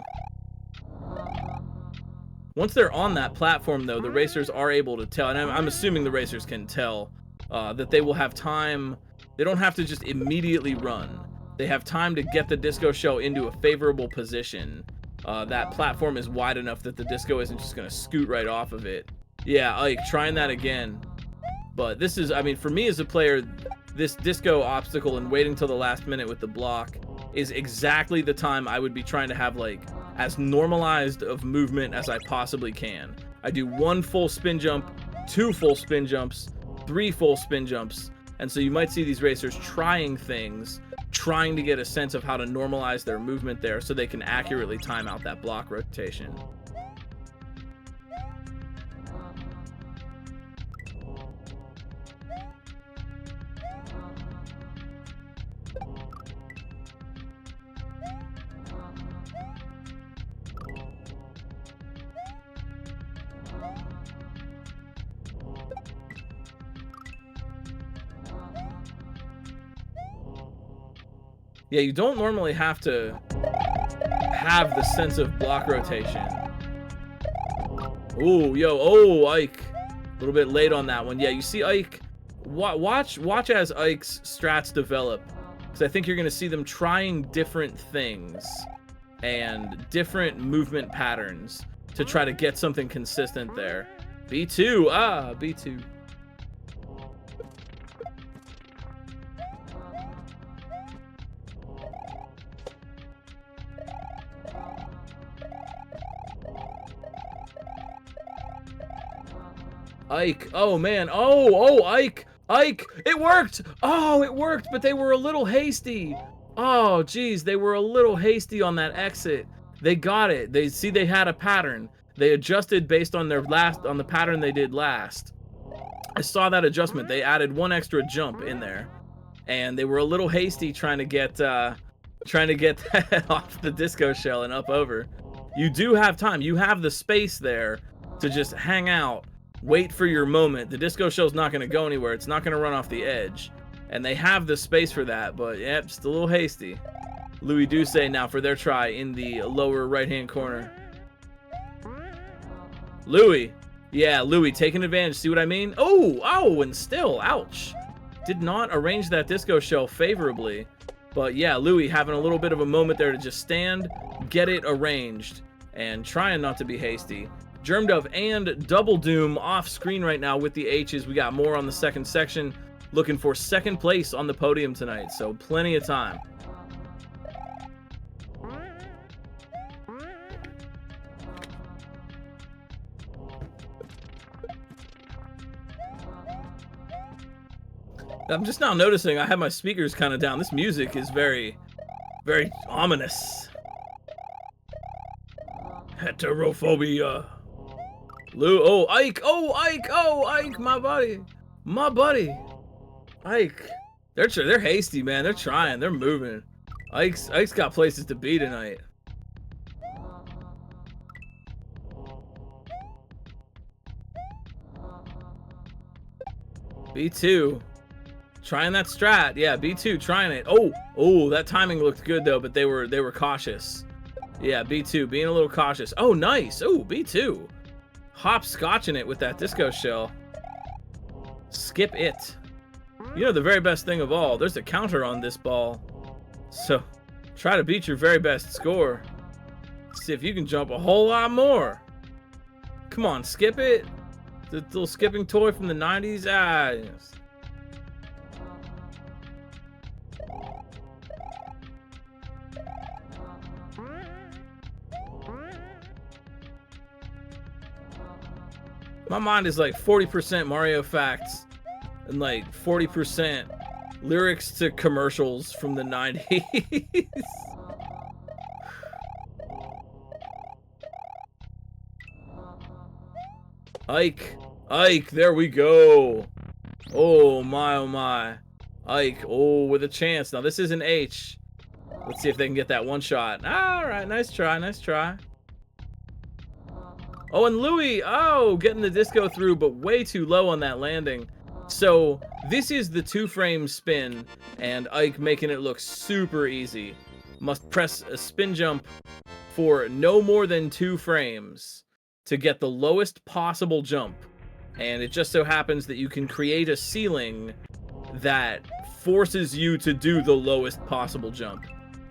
Once they're on that platform, though, the racers are able to tell, and I'm assuming the racers can tell, that they will have time. They don't have to just immediately run. They have time to get the disco shell into a favorable position. That platform is wide enough that the disco isn't just going to scoot right off of it. Yeah, Ike, trying that again. But this is, I mean, for me as a player, this disco obstacle and waiting till the last minute with the block is exactly the time I would be trying to have, like, as normalized of movement as I possibly can. I do 1 full spin jump, 2 full spin jumps, 3 full spin jumps, and so you might see these racers trying things, trying to get a sense of how to normalize their movement there so they can accurately time out that block rotation. Yeah, you don't normally have to have the sense of block rotation. Ooh, yo, oh, Ike. A little bit late on that one. Yeah, you see Ike. Watch as Ike's strats develop. Because I think you're going to see them trying different things and different movement patterns to try to get something consistent there. B2, B2. Ike, oh man, oh, Ike, it worked! Oh, it worked, but they were a little hasty. Oh, geez, they were a little hasty on that exit. They got it. They see they had a pattern. They adjusted based on on the pattern they did last. I saw that adjustment. They added 1 extra jump in there, and they were a little hasty trying to get that off the disco shell and up over. You do have time. You have the space there to just hang out. Wait for your moment. The disco shell's not going to go anywhere. It's not going to run off the edge. And they have the space for that, but yep, just a little hasty. Louis Duce now for their try in the lower right-hand corner. Louis. Yeah, Louis taking advantage. See what I mean? Oh, and still, ouch. Did not arrange that disco shell favorably. But yeah, Louis having a little bit of a moment there to just stand, get it arranged, and trying not to be hasty. Germdove and Double Doom off screen right now with the H's. We got more on the second section. Looking for second place on the podium tonight, so plenty of time. I'm just now noticing I have my speakers kind of down. This music is very, very ominous. Heterophobia. Ike, Ike, my buddy, Ike. They're hasty, man. They're trying, they're moving. Ike's got places to be tonight. B2, trying that strat. Yeah, B2 trying it. Oh, that timing looked good though, but they were cautious. Yeah, B2 being a little cautious. Oh, nice. Oh, B2. Hopscotching it with that disco shell. Skip it. You know the very best thing of all, there's a counter on this ball. So try to beat your very best score. See if you can jump a whole lot more. Come on, skip it. The little skipping toy from the 90s. Yes. My mind is like 40% Mario facts and like 40% lyrics to commercials from the 90s. Ike, there we go. Oh my. Ike, oh, with a chance. Now this is an H. Let's see if they can get that one shot. All right, nice try. Oh, and Louis, oh, getting the disco through, but way too low on that landing. So this is the 2-frame spin, and Ike making it look super easy. Must press a spin jump for no more than 2 frames to get the lowest possible jump. And it just so happens that you can create a ceiling that forces you to do the lowest possible jump.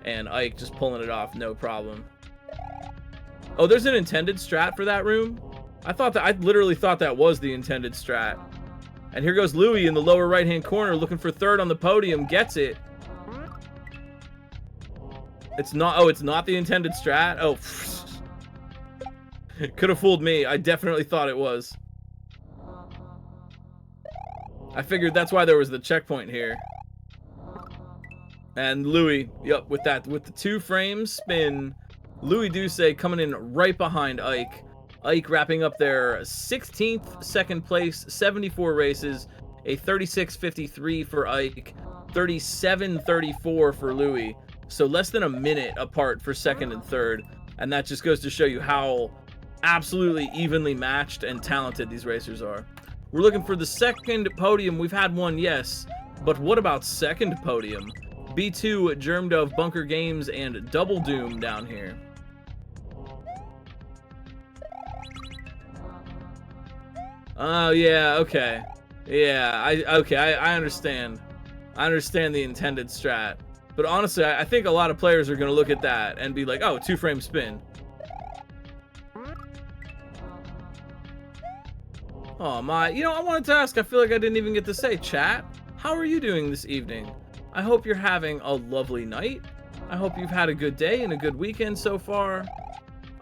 And Ike just pulling it off, no problem. Oh, there's an intended strat for that room? I literally thought that was the intended strat. And here goes Louis in the lower right-hand corner looking for 3rd on the podium, gets it. It's not the intended strat? Oh, could have fooled me. I definitely thought it was. I figured that's why there was the checkpoint here. And Louis, yep, with the 2 frames spin, Louis Douce coming in right behind Ike. Ike wrapping up their 16th second place, 74 races, a 36:53 for Ike, 37:34 for Louis. So less than a minute apart for 2nd and 3rd. And that just goes to show you how absolutely evenly matched and talented these racers are. We're looking for the 2nd podium. We've had one, yes. But what about 2nd podium? B2, Germ Dove, Bunker Games, and Double Doom down here. Oh, yeah, okay. Yeah, I understand. I understand the intended strat. But honestly, I think a lot of players are going to look at that and be like, oh, 2-frame spin. Oh, my. You know, I wanted to ask, I feel like I didn't even get to say, chat, how are you doing this evening? I hope you're having a lovely night. I hope you've had a good day and a good weekend so far.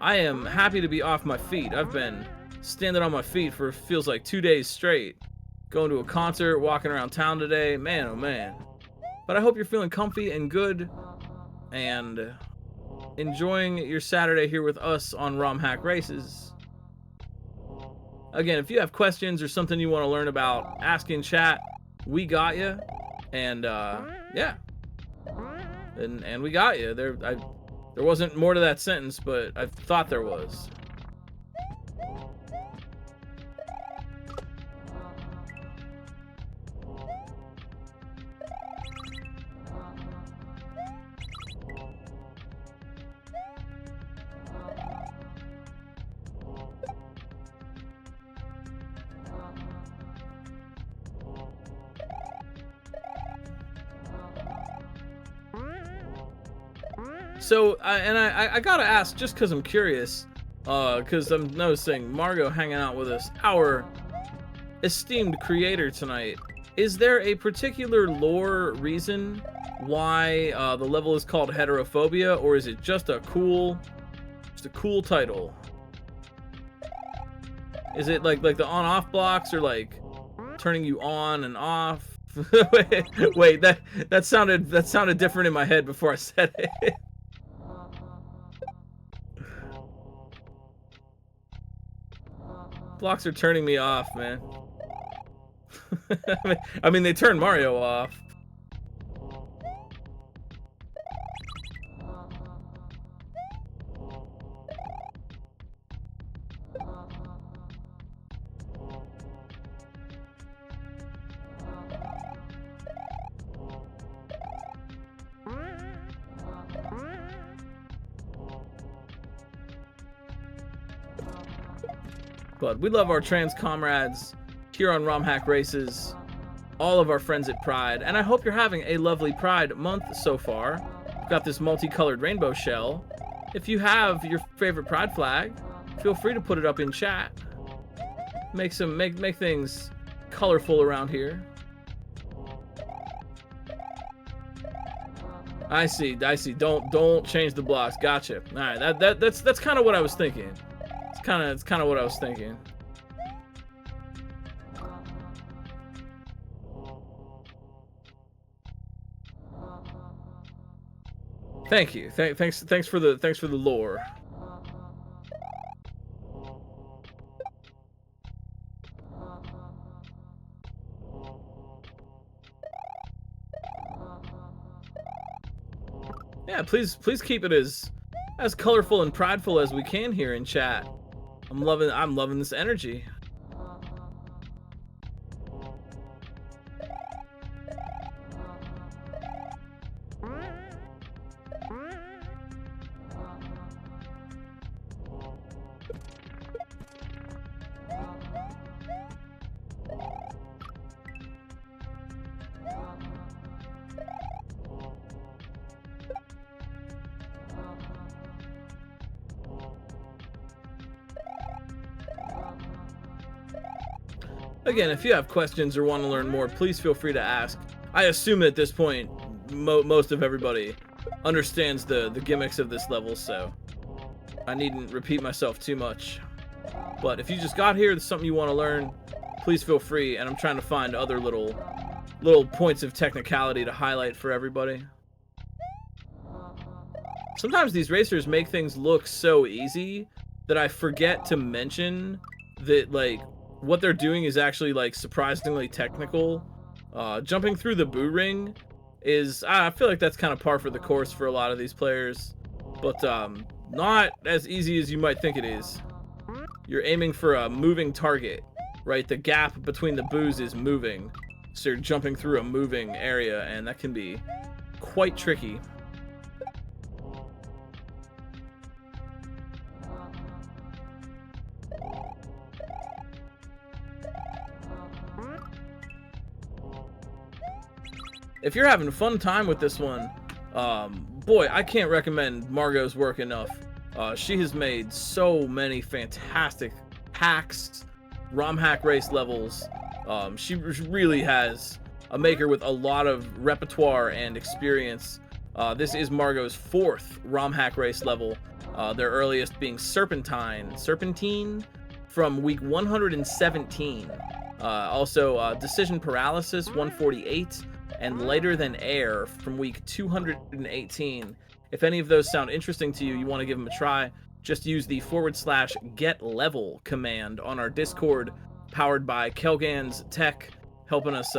I am happy to be off my feet. I've been standing on my feet for feels like 2 days straight. Going to a concert, walking around town today. Man, oh man. But I hope you're feeling comfy and good and enjoying your Saturday here with us on ROM Hack Races. Again, if you have questions or something you want to learn about, ask in chat. We got you. And yeah. And we got you. There wasn't more to that sentence, but I thought there was. So, I gotta ask, just because I'm curious, because I'm noticing Margot hanging out with us, our esteemed creator tonight. Is there a particular lore reason why the level is called Heterophobia, or is it just a cool title? Is it like the on-off blocks, or like turning you on and off? wait, that sounded different in my head before I said it. Blocks are turning me off, man. I mean, they turn Mario off. But we love our trans comrades here on ROM Hack Races, all of our friends at Pride, and I hope you're having a lovely Pride month so far. We've got this multicolored rainbow shell. If you have your favorite Pride flag, feel free to put it up in chat. Make things colorful around here. I see. Don't change the blocks. Gotcha. All right, that's kind of what I was thinking. It's kind of what I was thinking. Thank you. Thanks for the lore. Yeah, please keep it as colorful and prideful as we can here in chat. I'm loving this energy. Again, if you have questions or want to learn more, please feel free to ask. I assume at this point, most of everybody understands the gimmicks of this level, so I needn't repeat myself too much. But if you just got here, there's something you want to learn, please feel free, and I'm trying to find other little points of technicality to highlight for everybody. Sometimes these racers make things look so easy that I forget to mention that, like, what they're doing is actually, like, surprisingly technical. Jumping through the boo ring is, I feel like that's kind of par for the course for a lot of these players, but not as easy as you might think it is. You're aiming for a moving target, right? The gap between the boos is moving, so you're jumping through a moving area, and that can be quite tricky. If you're having a fun time with this one, boy, I can't recommend Margot's work enough. She has made so many fantastic hacks, ROM hack race levels. She really has a maker with a lot of repertoire and experience. This is Margot's 4th ROM hack race level, their earliest being Serpentine from week 117. Also, Decision Paralysis 148. And Lighter Than Air from week 218. If any of those sound interesting to you, you want to give them a try, just use the /getlevel command on our Discord, powered by Kelgan's Tech, helping us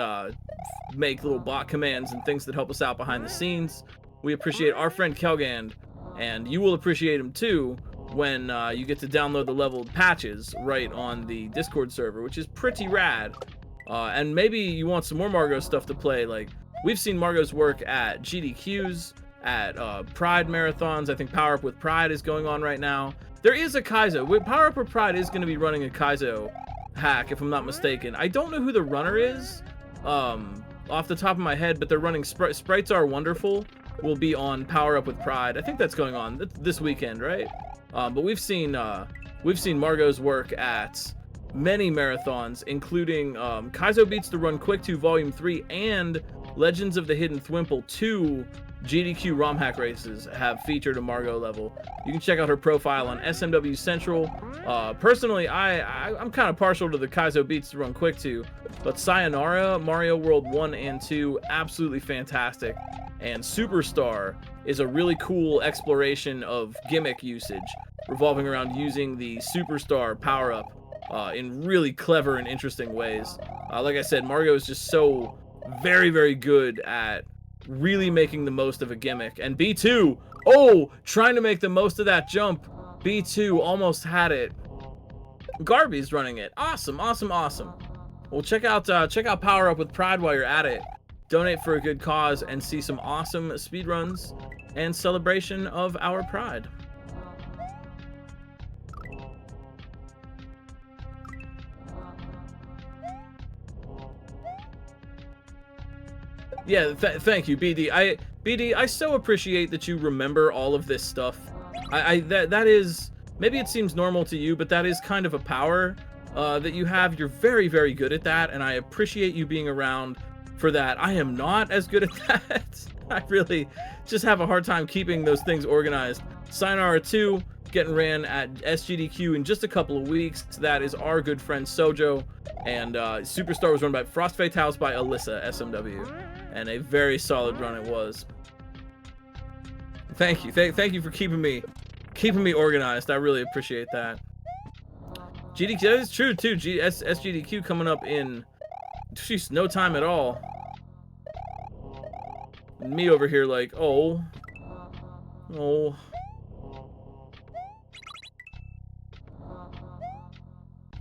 make little bot commands and things that help us out behind the scenes. We appreciate our friend Kelgan, and you will appreciate him too when you get to download the leveled patches right on the Discord server, which is pretty rad. And maybe you want some more Margot stuff to play. Like, we've seen Margot's work at GDQs, at Pride marathons. I think Power Up with Pride is going on right now. There is a Kaizo. Power Up with Pride is going to be running a Kaizo hack, if I'm not mistaken. I don't know who the runner is off the top of my head, but they're running Sprites Are Wonderful will be on Power Up with Pride. I think that's going on this weekend, right? But we've seen Margot's work at many marathons, including Kaizo Beats the Run Quick 2 Volume 3 and Legends of the Hidden Thwimple 2 GDQ ROM hack races have featured a Margot level. You can check out her profile on SMW Central. Personally, I'm kind of partial to the Kaizo Beats the Run Quick 2, but Sayonara, Mario World 1 and 2, absolutely fantastic. And Superstar is a really cool exploration of gimmick usage, revolving around using the Superstar power-up in really clever and interesting ways. Like I said, Margot is just so very, very good at really making the most of a gimmick. And B2, trying to make the most of that jump. B2 almost had it. Garby's running it. Awesome. Well, check out Power Up with Pride while you're at it. Donate for a good cause and see some awesome speedruns and celebration of our pride. Yeah, thank you, BD. BD, I so appreciate that you remember all of this stuff. That is, maybe it seems normal to you, but that is kind of a power that you have. You're very, very good at that, and I appreciate you being around for that. I am not as good at that. I really just have a hard time keeping those things organized. Sayonara 2 getting ran at SGDQ in just a couple of weeks. That is our good friend Sojo, and Superstar was run by Frost Fatales by Alyssa SMW, and a very solid run it was. Thank you. Thank you for keeping me organized. I really appreciate that. GDQ, that is true too. SGDQ coming up in, jeez, no time at all. And me over here like, oh.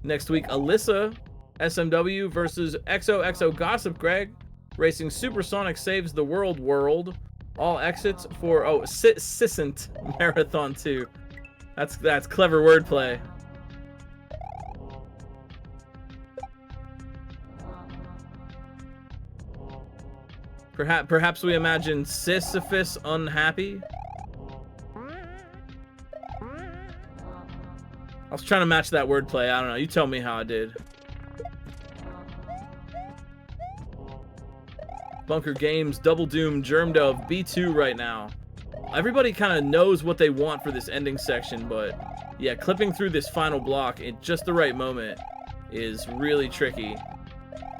Next week, Alyssa, SMW versus XOXO Gossip Greg. Racing Supersonic Saves the World. All exits for, oh, Sissant Marathon 2. That's clever wordplay. Perhaps we imagine Sisyphus unhappy. I was trying to match that wordplay. I don't know. You tell me how I did. Bunker Games, Double Doom, Germ Dove, B2 right now. Everybody kind of knows what they want for this ending section, but yeah, clipping through this final block at just the right moment is really tricky.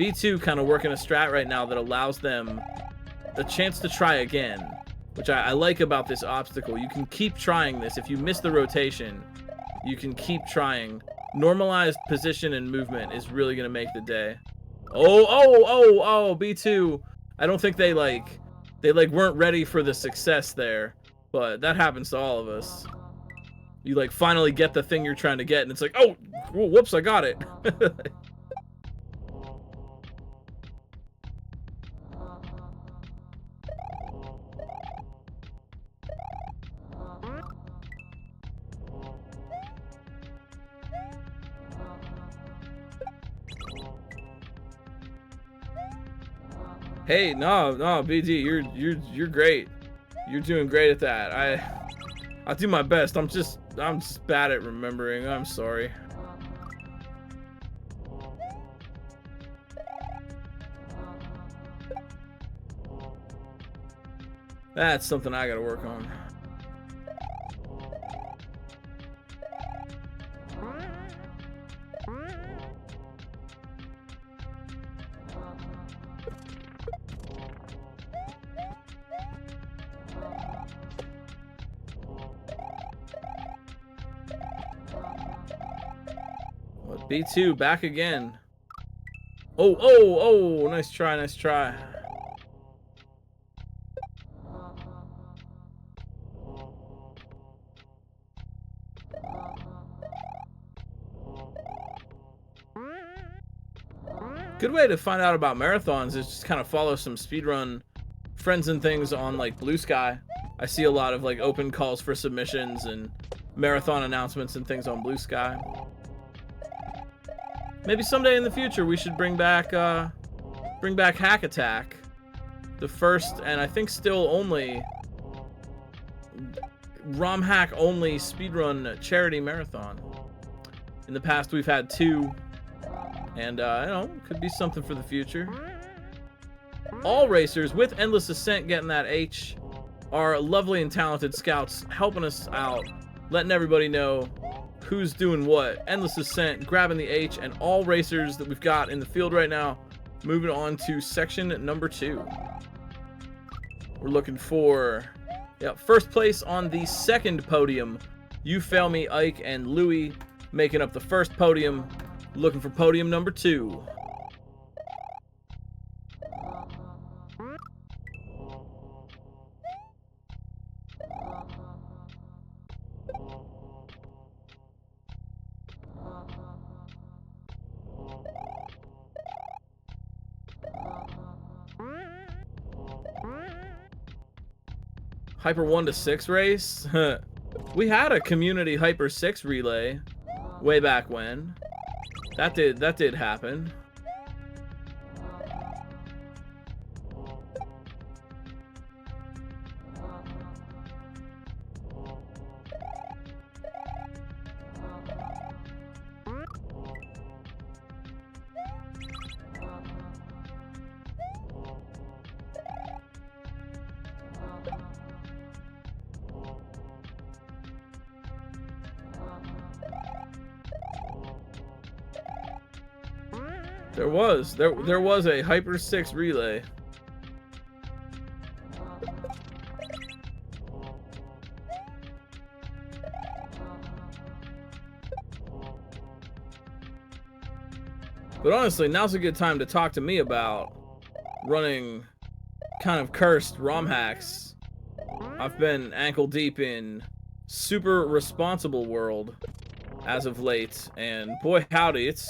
B2 kind of working a strat right now that allows them the chance to try again, which I like about this obstacle. You can keep trying this. If you miss the rotation, you can keep trying. Normalized position and movement is really going to make the day. Oh, B2. I don't think they weren't ready for the success there, but that happens to all of us. You like finally get the thing you're trying to get and it's like, oh, whoops, I got it. Hey, no, BD, you're great. You're doing great at that. I do my best. I'm just bad at remembering. I'm sorry. That's something I gotta work on. B2 back again. Oh, nice try. Good way to find out about marathons is just kind of follow some speedrun friends and things on like Blue Sky. I see a lot of like open calls for submissions and marathon announcements and things on Blue Sky. Maybe someday in the future we should bring back Hack Attack, the first and I think still only ROM hack only speedrun charity marathon. In the past we've had 2, and you know, could be something for the future. All racers with Endless Ascent getting that H are lovely and talented scouts helping us out, letting everybody know who's doing what. Endless Ascent grabbing the H, and all racers that we've got in the field right now moving on to section number 2. We're looking for first place on the second podium. You Fail Me, Ike, and Louie making up the first podium. Looking for podium number 2. Hyper 1 to 6 race? We had a community Hyper 6 relay way back when. That did happen. There was a Hyper 6 relay. But honestly, now's a good time to talk to me about running kind of cursed ROM hacks. I've been ankle deep in super responsible world as of late, and boy howdy, it's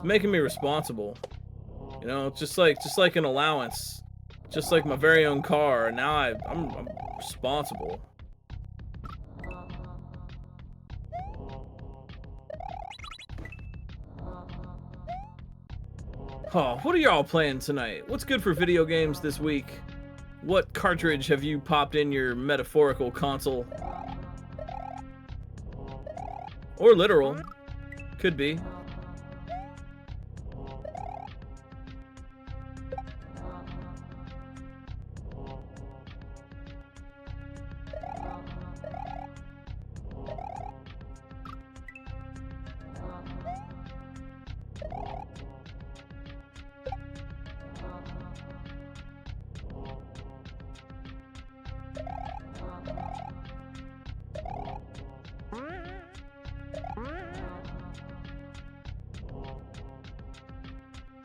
making me responsible. You know, just like an allowance, just like my very own car. And now I'm responsible. Oh, what are y'all playing tonight? What's good for video games this week? What cartridge have you popped in your metaphorical console? Or literal. Could be.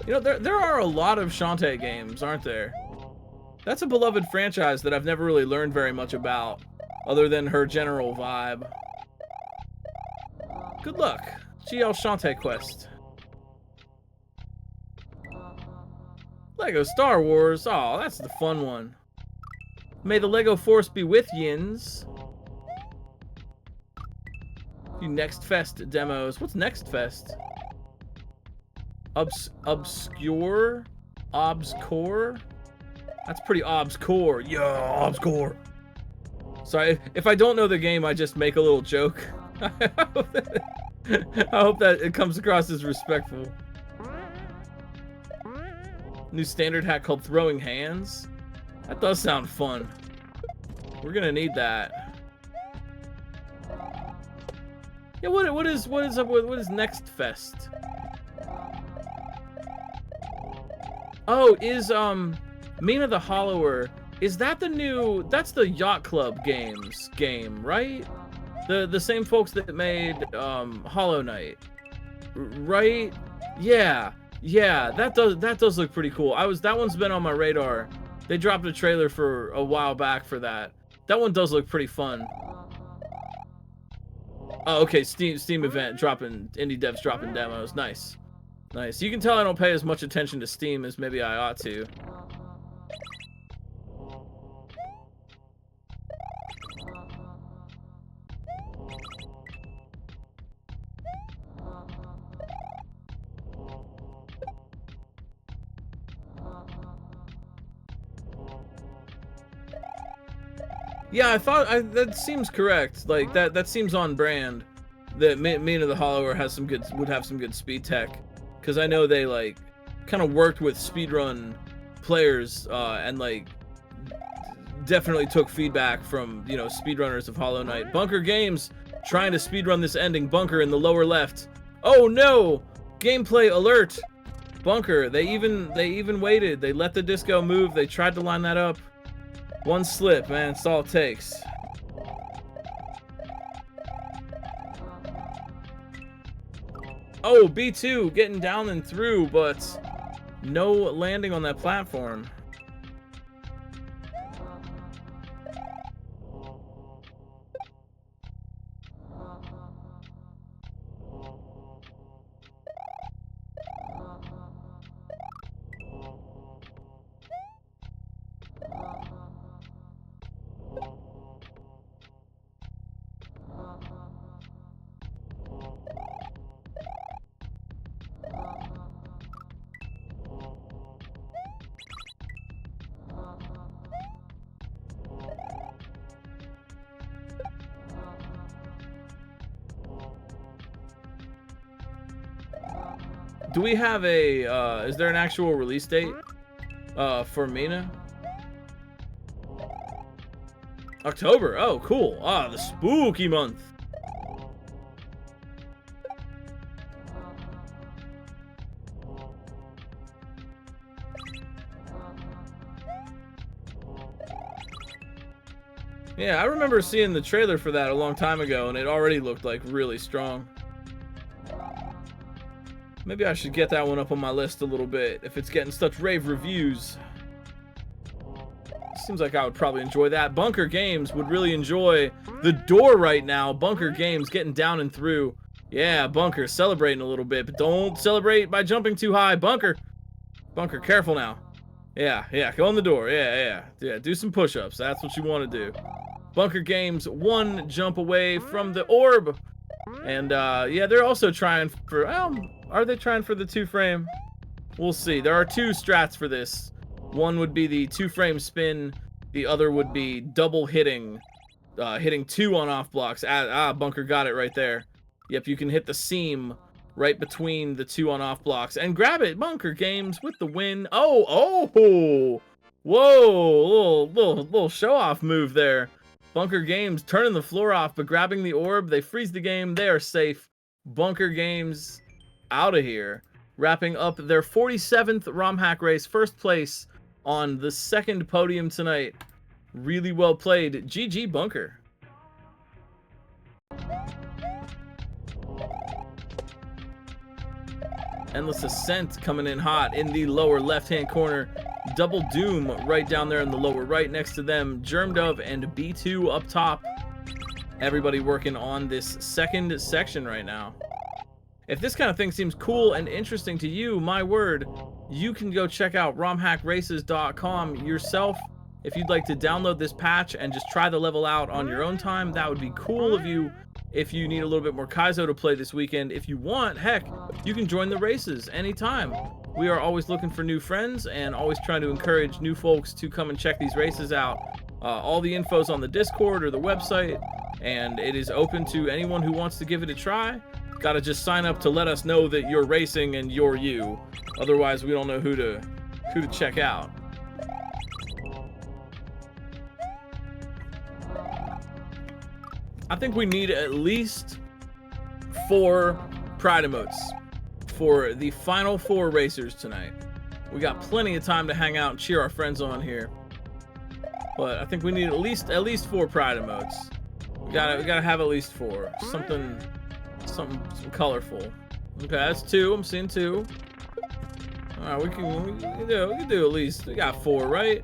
You know, there are a lot of Shantae games, aren't there? That's a beloved franchise that I've never really learned very much about, other than her general vibe. Good luck. GL Shantae Quest. Lego Star Wars. Oh, that's the fun one. May the Lego Force be with yins. You Next Fest demos. What's Next Fest? Obscure? Obscore? That's pretty obscore. Yeah, obscore. Sorry, if I don't know the game, I just make a little joke. I hope that it comes across as respectful. New standard hack called Throwing Hands. That does sound fun. We're gonna need that. Yeah, what is Next Fest? Oh, is Mina the Hollower, is that the new, that's the Yacht Club games game, right? The same folks that made Hollow Knight. Right? Yeah. Yeah, that does look pretty cool. That one's been on my radar. They dropped a trailer for a while back for that. That one does look pretty fun. Oh, okay, Steam event dropping, indie devs dropping demos. Nice. Nice. You can tell I don't pay as much attention to Steam as maybe I ought to. Yeah, I thought that seems correct. Like that seems on brand. That Mina the Hollower has would have some good speed tech, because I know they like kind of worked with speedrun players and like definitely took feedback from, you know, speedrunners of Hollow Knight. Bunker Games trying to speedrun this ending. Bunker in the lower left. Oh no! Gameplay alert! Bunker. They even waited. They let the disco move. They tried to line that up. One slip, man, it's all it takes. Oh, B2 getting down and through, but no landing on that platform. Do we have a, is there an actual release date, for Mina? October, oh, cool. Ah, the spooky month. Yeah, I remember seeing the trailer for that a long time ago, and it already looked like really strong. Maybe I should get that one up on my list a little bit if it's getting such rave reviews. Seems like I would probably enjoy that. Bunker Games would really enjoy the door right now. Bunker Games getting down and through. Yeah, Bunker celebrating a little bit, but don't celebrate by jumping too high. Bunker, careful now. Yeah, go in the door. Yeah, do some push-ups. That's what you want to do. Bunker Games one jump away from the orb. And yeah, they're also trying for, are they trying for the 2-frame? We'll see. There are 2 strats for this. One would be the 2-frame spin. The other would be double hitting 2 on-off blocks. Bunker got it right there. Yep, you can hit the seam right between the 2 on-off blocks and grab it. Bunker Games with the win. Oh, whoa, little show-off move there. Bunker Games turning the floor off, but grabbing the orb. They freeze the game. They are safe. Bunker Games out of here. Wrapping up their 47th ROM hack race. First place on the 2nd podium tonight. Really well played. GG Bunker. Endless Ascent coming in hot in the lower left-hand corner. Double Doom right down there in the lower right next to them. Germ Dove and B2 up top. Everybody working on this 2nd section right now. If this kind of thing seems cool and interesting to you, my word, you can go check out romhackraces.com yourself. If you'd like to download this patch and just try the level out on your own time, that would be cool of you. If you need a little bit more Kaizo to play this weekend, if you want, heck, you can join the races anytime. We are always looking for new friends and always trying to encourage new folks to come and check these races out. All the info's on the Discord or the website, and it is open to anyone who wants to give it a try. Gotta just sign up to let us know that you're racing and you're you. Otherwise, we don't know who to check out. I think we need at least 4 pride emotes for the final 4 racers tonight. We got plenty of time to hang out and cheer our friends on here, but I think we need at least 4 pride emotes. We gotta have at least 4. Something colorful. Okay, that's 2. I'm seeing 2. All right, we can do at least. We got 4, right?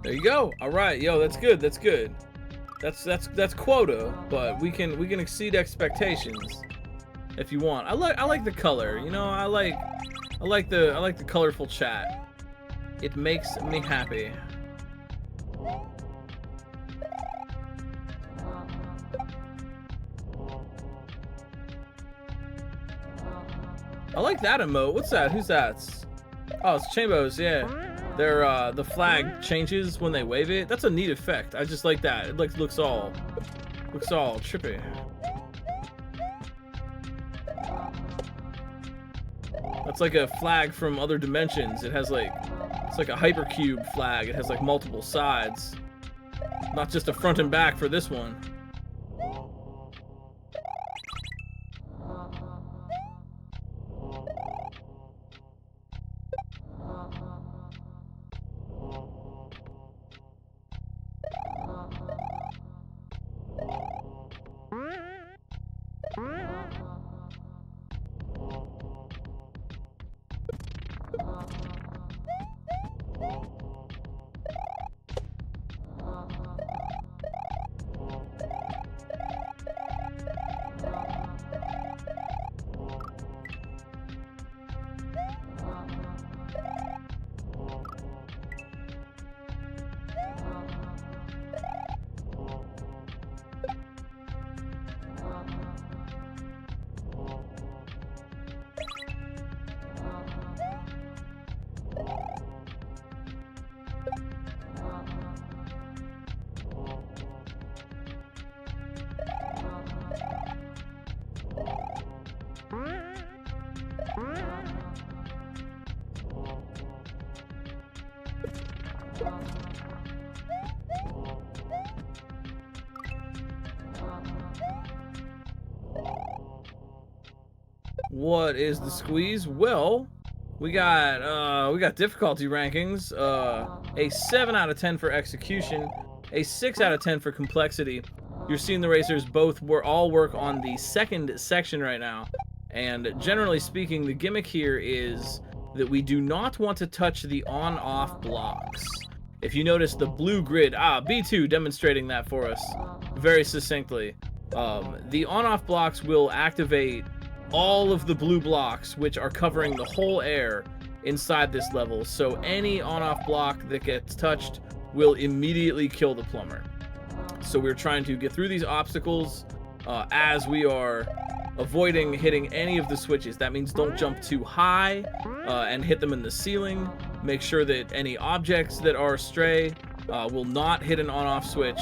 There you go. All right, yo, that's good. That's good. That's quota, but we can exceed expectations if you want. I like the color. You know, I like the colorful chat. It makes me happy. I like that emote. What's that? Who's that? Oh, it's Chambos, yeah. Their the flag changes when they wave it. That's a neat effect. I just like that. It looks all trippy. That's like a flag from other dimensions. It has it's like a hypercube flag. It has like multiple sides. Not just a front and back for this one. What is the squeeze? Well, we got difficulty rankings. A 7 out of 10 for execution, a 6 out of 10 for complexity. You're seeing the racers all work on the second section right now. And generally speaking, the gimmick here is that we do not want to touch the on-off blocks. If you notice the blue grid, B2 demonstrating that for us very succinctly. The on-off blocks will activate all of the blue blocks, which are covering the whole air inside this level. So any on-off block that gets touched will immediately kill the plumber. So we're trying to get through these obstacles as we are avoiding hitting any of the switches. That means don't jump too high and hit them in the ceiling. Make sure that any objects that are astray will not hit an on-off switch,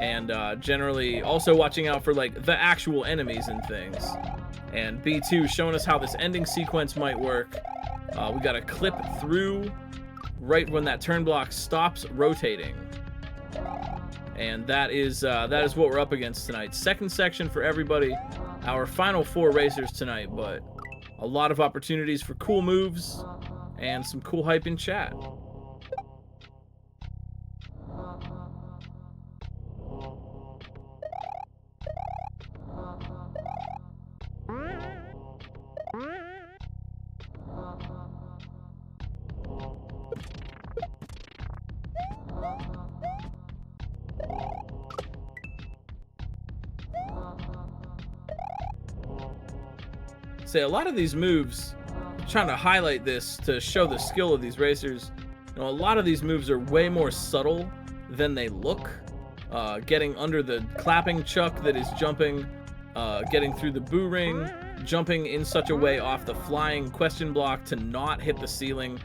and generally also watching out for like the actual enemies and things. And B2 showing us how this ending sequence might work. We got to clip through right when that turn block stops rotating. And that is what we're up against tonight. Second section for everybody. Our final 4 racers tonight, but a lot of opportunities for cool moves and some cool hype in chat. Say a lot of these moves, trying to highlight this to show the skill of these racers. You know, a lot of these moves are way more subtle than they look. Getting under the clapping chuck that is jumping, getting through the boo ring, jumping in such a way off the flying question block to not hit the ceiling.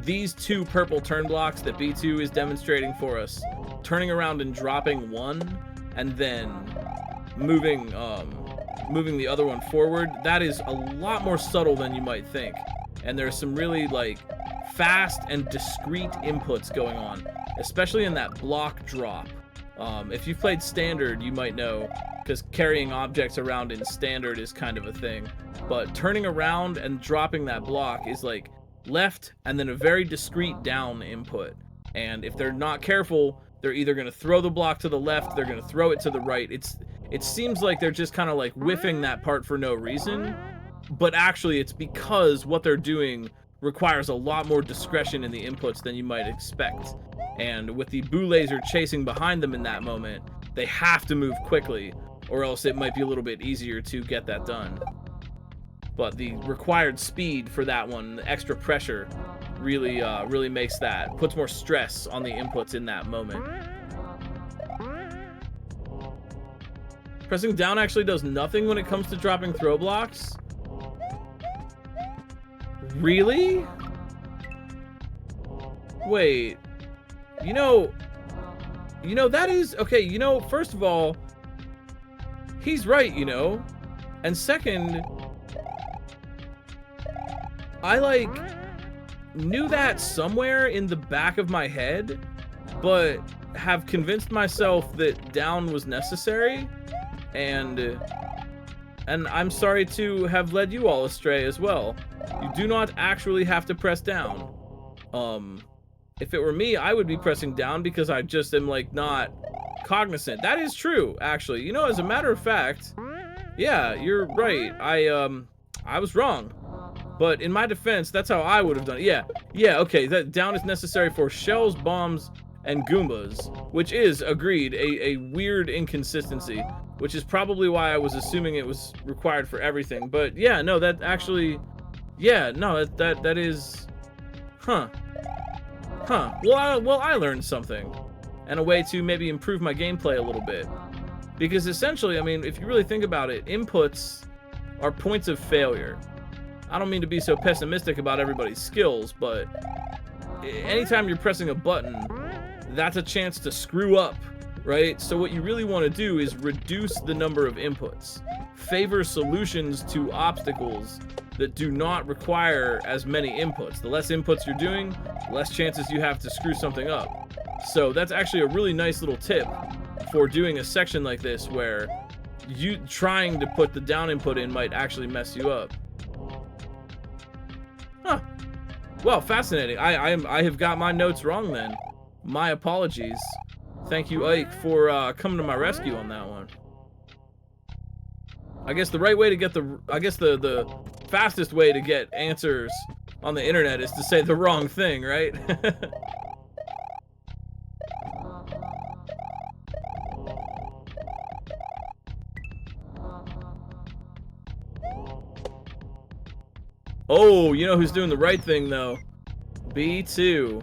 These 2 purple turn blocks that B2 is demonstrating for us, turning around and dropping one, and then moving the other one forward, that is a lot more subtle than you might think. And there's some really like fast and discrete inputs going on, especially in that block drop. If you've played standard, you might know, because carrying objects around in standard is kind of a thing. But turning around and dropping that block is like left and then a very discrete down input. And if they're not careful, they're either going to throw the block to the left, they're going to throw it to the right. It seems like they're just kind of like whiffing that part for no reason, but actually it's because what they're doing requires a lot more discretion in the inputs than you might expect. And with the boo laser chasing behind them in that moment, they have to move quickly, or else it might be a little bit easier to get that done. But the required speed for that one, the extra pressure, really makes that, puts more stress on the inputs in that moment. Pressing down actually does nothing when it comes to dropping throw blocks? Really? Wait. You know, that is... Okay, you know, first of all, he's right, you know? And second, I, like, knew that somewhere in the back of my head, but have convinced myself that down was necessary. And I'm sorry to have led you all astray as well. You do not actually have to press down. If it were me, I would be pressing down because I just am like not cognizant. That is true, actually. You know, as a matter of fact, yeah, you're right. I was wrong. But in my defense, that's how I would have done it. Yeah, okay, that down is necessary for shells, bombs, and Goombas, which is, agreed, a weird inconsistency, which is probably why I was assuming it was required for everything. But yeah, no, that actually, yeah, no, that is, huh. Well, I learned something, and a way to maybe improve my gameplay a little bit. Because essentially, I mean, if you really think about it, inputs are points of failure. I don't mean to be so pessimistic about everybody's skills, but anytime you're pressing a button, that's a chance to screw up, right? So what you really want to do is reduce the number of inputs. Favor solutions to obstacles that do not require as many inputs. The less inputs you're doing, the less chances you have to screw something up. So that's actually a really nice little tip for doing a section like this where you trying to put the down input in might actually mess you up. Huh. Well, fascinating. I have got my notes wrong then. My apologies. Thank you, Ike, for coming to my rescue on that one. I guess the right way to get the fastest way to get answers on the internet is to say the wrong thing, right? Oh, you know who's doing the right thing, though? B2.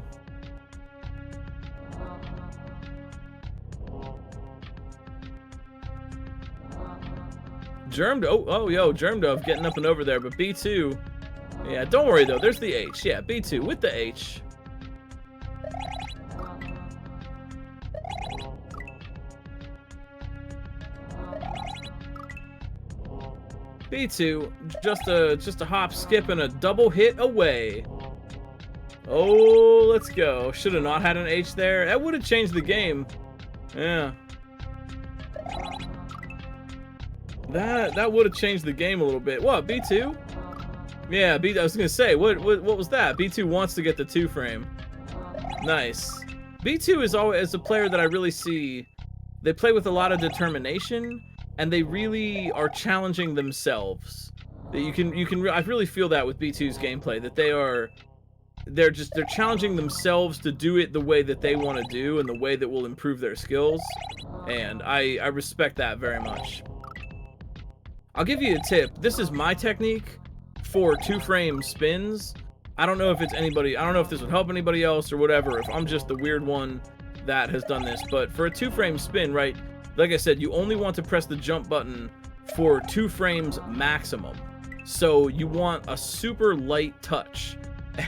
Germdove getting up and over there, but B2, yeah, don't worry though, there's the H. Yeah, B2 with the H. B2, just a hop, skip, and a double hit away. Oh, let's go. Should have not had an H there. That would have changed the game. Yeah. That would have changed the game a little bit. What, B2? Yeah, I was gonna say, what was that? B2 wants to get the 2 frame. Nice. B2 is always a player that I really see. They play with a lot of determination, and they really are challenging themselves. I really feel that with B2's gameplay, that they're challenging themselves to do it the way that they want to do and the way that will improve their skills, and I respect that very much. I'll give you a tip. This is my technique for 2-frame spins. I don't know if this would help anybody else or whatever, if I'm just the weird one that has done this, but for a 2-frame spin, right, like I said, you only want to press the jump button for 2 frames maximum. So you want a super light touch.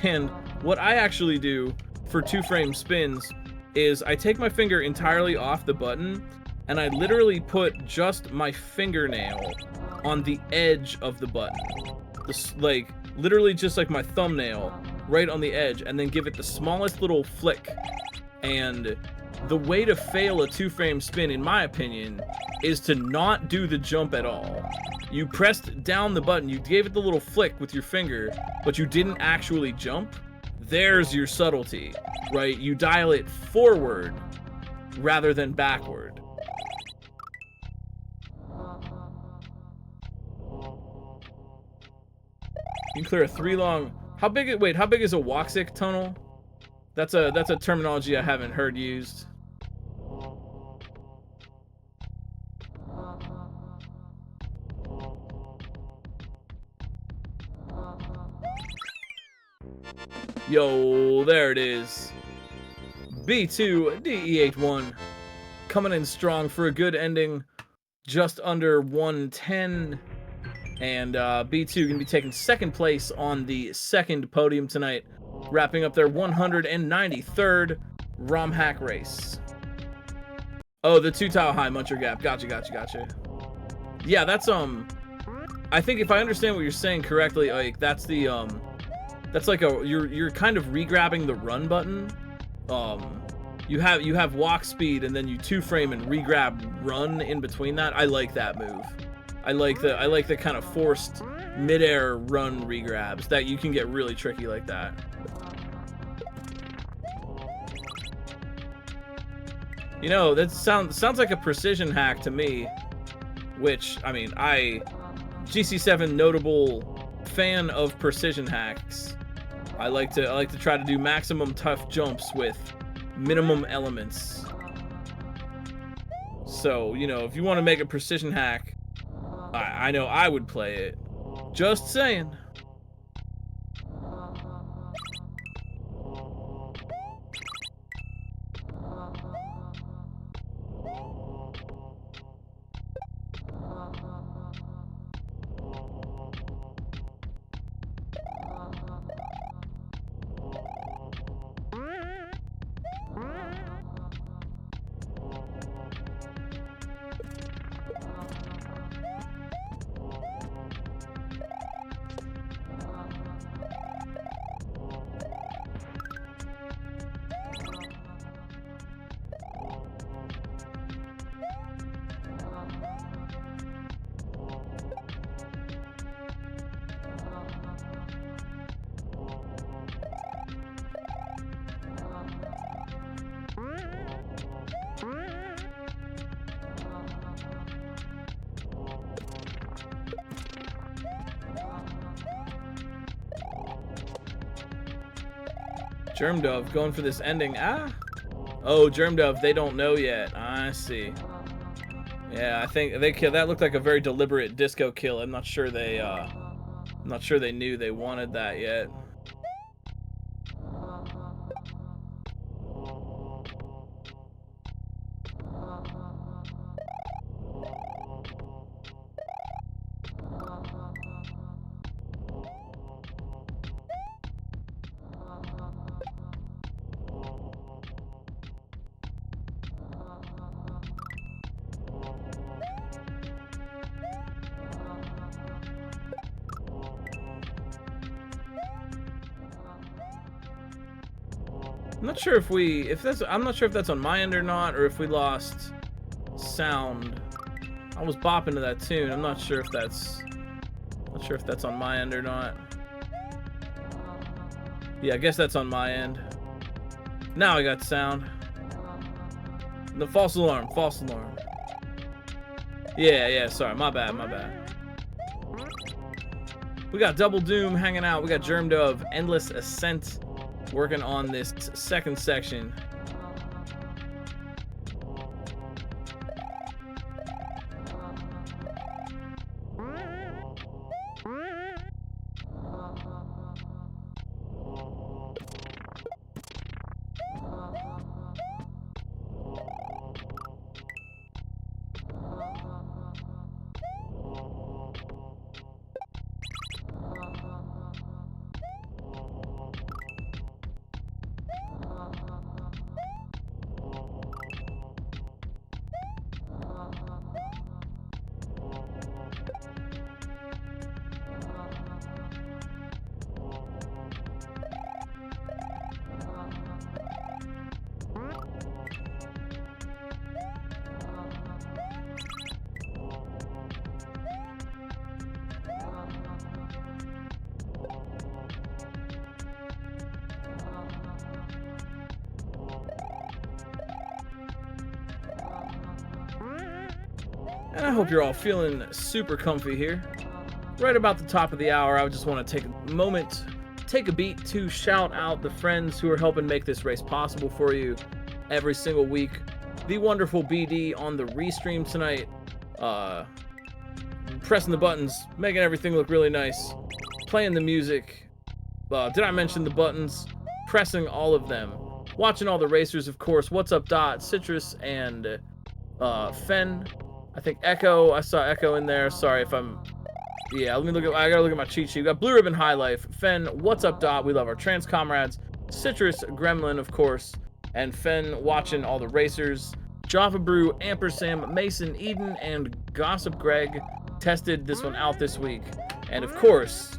And what I actually do for 2-frame spins is I take my finger entirely off the button and I literally put just my fingernail on the edge of the button. Like, literally just like my thumbnail right on the edge, and then give it the smallest little flick. And the way to fail a 2-frame spin, in my opinion, is to not do the jump at all. You pressed down the button, you gave it the little flick with your finger, but you didn't actually jump. There's your subtlety, right? You dial it forward rather than backward. You can clear a 3 long... How big is a Woxic tunnel? That's a terminology I haven't heard used. Yo, there it is. B2 DE81 coming in strong for a good ending, just under 110. And B2 gonna be taking 2nd place on the 2nd podium tonight, wrapping up their 193rd ROM hack race. Oh, the 2-tile high muncher gap. Gotcha. Yeah, that's I think if I understand what you're saying correctly, like that's the that's like you're kind of re-grabbing the run button. You have walk speed and then you 2-frame and re-grab run in between that. I like that move. I like the kind of forced mid-air run re-grabs that you can get really tricky like that. You know, that sounds like a precision hack to me, which, I mean, GC7 notable fan of precision hacks. I like to try to do maximum tough jumps with minimum elements. So, you know, if you want to make a precision hack, I know I would play it. Just saying. Germ Dove going for this ending. Ah. Oh, Germ Dove, they don't know yet. I see. Yeah, I think that looked like a very deliberate disco kill. I'm not sure they knew they wanted that yet. I'm not sure if that's on my end or not, or if we lost sound. I was bopping to that tune. I'm not sure if that's on my end or not. Yeah, I guess that's on my end. Now I got sound. The false alarm. Yeah, sorry, my bad. We got Double Doom hanging out. We got Germ Dove, Endless Ascent, working on this second section. And I hope you're all feeling super comfy here. Right about the top of the hour, I just want to take a moment, take a beat to shout out the friends who are helping make this race possible for you every single week. The wonderful BD on the restream tonight, pressing the buttons, making everything look really nice, playing the music. Did I mention the buttons? Pressing all of them. Watching all the racers, of course. What's Up Dot, Citrus, and Fen. I think Echo. I saw Echo in there. Sorry if I'm... Yeah, let me look at... I gotta look at my cheat sheet. We got Blue Ribbon High Life, Fen, What's Up Dot. We love our trans comrades. Citrus, Gremlin, of course, and Fen watching all the racers. Java Brew, Ampersand, Mason, Eden, and Gossip Greg tested this one out this week. And of course,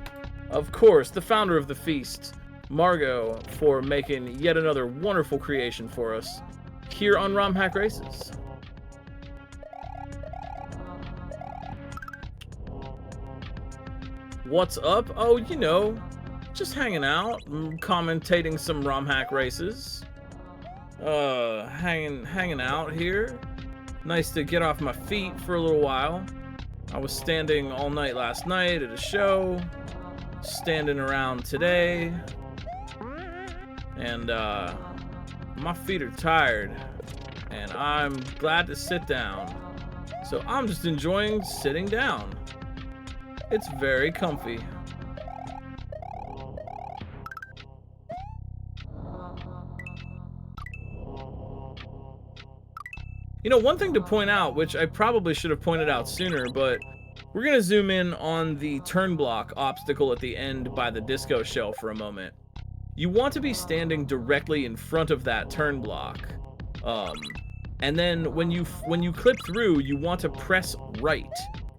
the founder of the feast, Margot, for making yet another wonderful creation for us here on ROM Hack Races. What's up? Oh, you know, just hanging out, commentating some ROM Hack Races. Hanging out here. Nice to get off my feet for a little while. I was standing all night last night at a show, standing around today, and my feet are tired, and I'm glad to sit down. So I'm just enjoying sitting down. It's very comfy. You know, one thing to point out, which I probably should have pointed out sooner, but we're going to zoom in on the turn block obstacle at the end by the disco shell for a moment. You want to be standing directly in front of that turn block. And then when you clip through, you want to press right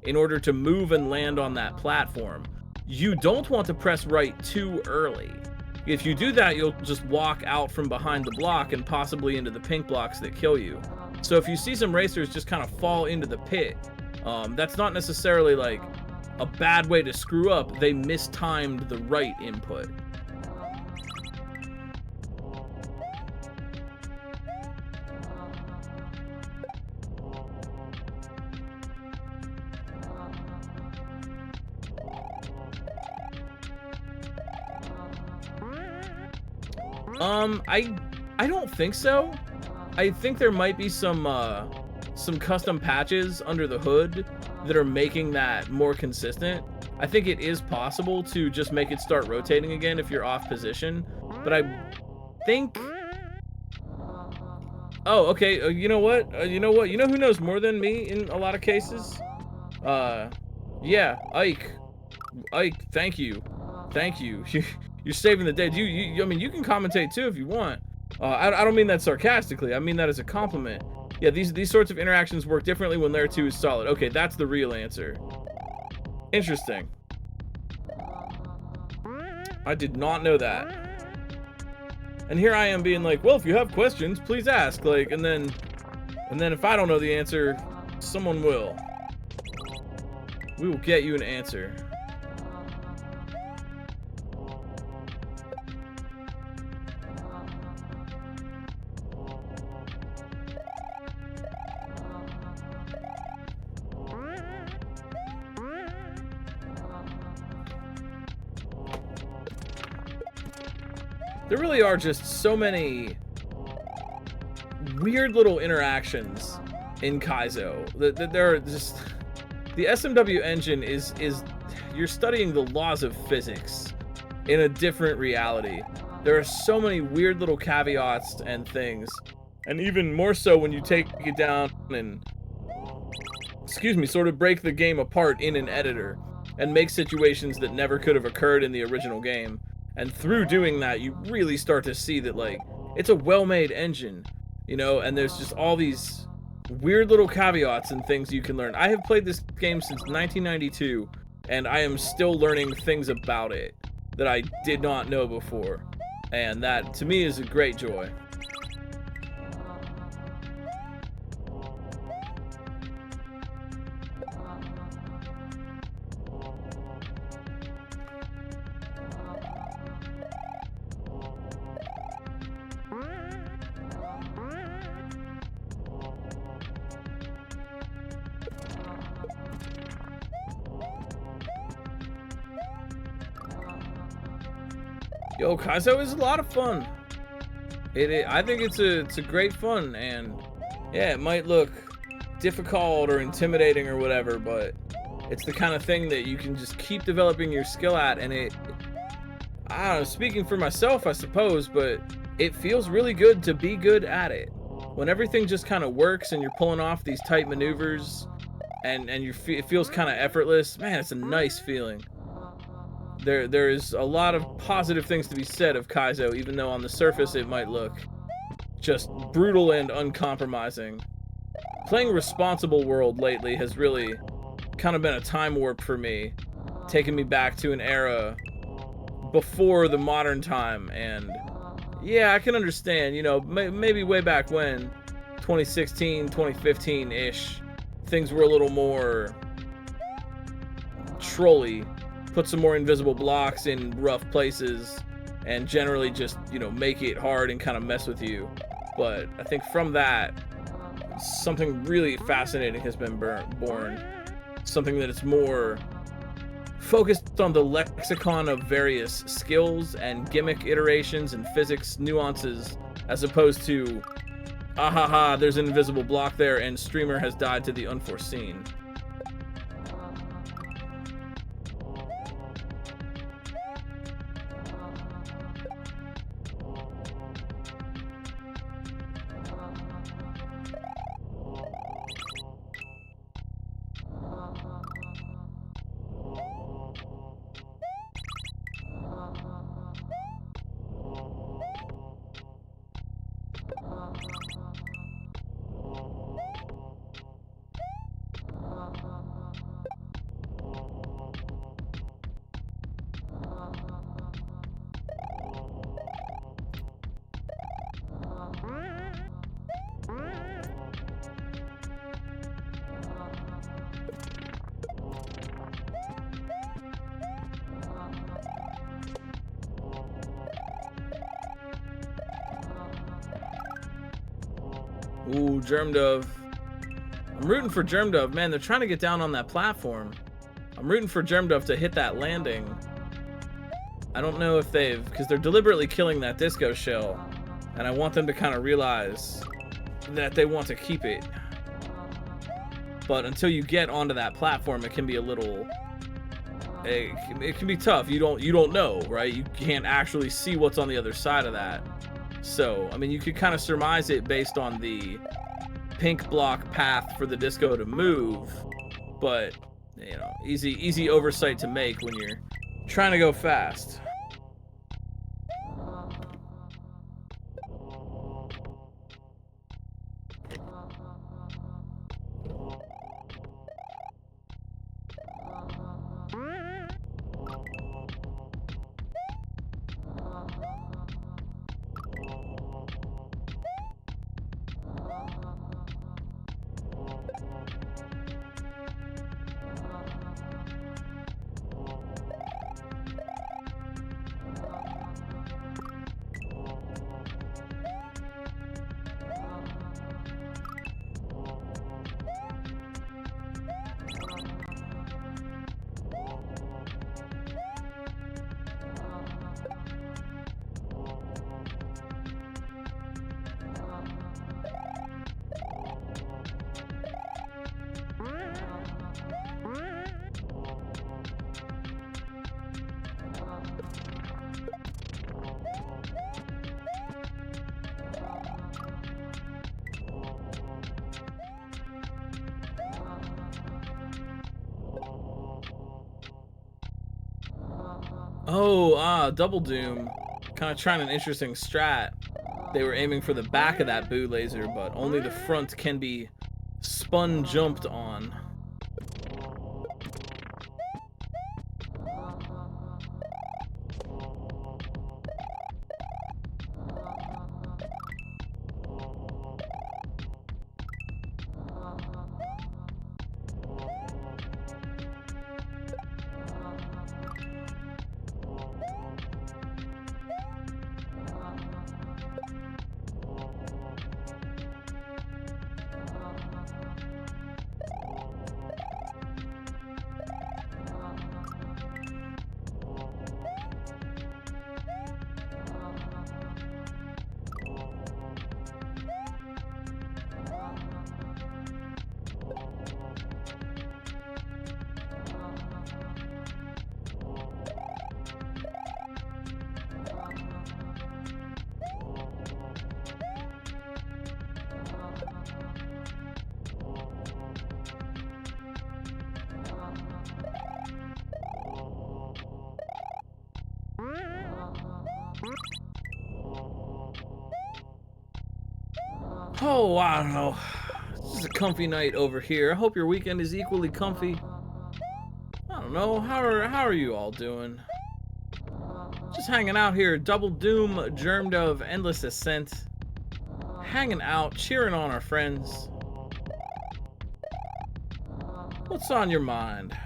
in order to move and land on that platform. You don't want to press right too early. If you do that, you'll just walk out from behind the block and possibly into the pink blocks that kill you. So if you see some racers just kind of fall into the pit, that's not necessarily like a bad way to screw up. They mistimed the right input. I don't think so. I think there might be some custom patches under the hood that are making that more consistent. I think it is possible to just make it start rotating again if you're off position, but I think... Oh, okay. You know what? You know what? You know who knows more than me in a lot of cases? Yeah, Ike. Ike, thank you. Thank you. You're saving the day. I mean, you can commentate too if you want. I don't mean that sarcastically. I mean that as a compliment. Yeah, these sorts of interactions work differently when layer 2 is solid. Okay, that's the real answer. Interesting. I did not know that. And here I am being like, well, if you have questions, please ask. Like, and then if I don't know the answer, someone will. We will get you an answer. There really are just so many weird little interactions in Kaizo. There are just... The SMW engine is you're studying the laws of physics in a different reality. There are so many weird little caveats and things. And even more so when you take it down and, excuse me, sort of break the game apart in an editor and make situations that never could have occurred in the original game. And through doing that, you really start to see that, like, it's a well-made engine, you know, and there's just all these weird little caveats and things you can learn. I have played this game since 1992, and I am still learning things about it that I did not know before. And that, to me, is a great joy. Yo, Kaizo is a lot of fun. I think it's a great fun, and yeah, it might look difficult or intimidating or whatever, but it's the kind of thing that you can just keep developing your skill at, and I don't know, speaking for myself, I suppose, but it feels really good to be good at it. When everything just kind of works and you're pulling off these tight maneuvers, and it feels kind of effortless, man, it's a nice feeling. There's a lot of positive things to be said of Kaizo, even though on the surface it might look just brutal and uncompromising. Playing Responsible World lately has really kind of been a time warp for me, taking me back to an era before the modern time, and yeah, I can understand, you know, maybe way back when, 2016, 2015-ish, things were a little more trolly. Put some more invisible blocks in rough places and generally just, you know, make it hard and kind of mess with you. But I think from that, something really fascinating has been born. Something that is more focused on the lexicon of various skills and gimmick iterations and physics nuances, as opposed to, ahaha, there's an invisible block there and streamer has died to the unforeseen. Ooh, Germ Dove. I'm rooting for Germ Dove. Man, they're trying to get down on that platform. I'm rooting for Germ Dove to hit that landing. I don't know if because they're deliberately killing that disco shell, and I want them to kind of realize that they want to keep it. But until you get onto that platform, it can be a little... It can be tough. You don't know, right? You can't actually see what's on the other side of that. So, I mean, you could kind of surmise it based on the pink block path for the disco to move, but, you know, easy oversight to make when you're trying to go fast. Oh, Double Doom. Kind of trying an interesting strat. They were aiming for the back of that boo laser, but only the front can be spun jumped on. Oh, I don't know. This is a comfy night over here. I hope your weekend is equally comfy. I don't know. How are you all doing? Just hanging out here. Double Doom, Germ Dove, Endless Ascent. Hanging out, cheering on our friends. What's on your mind?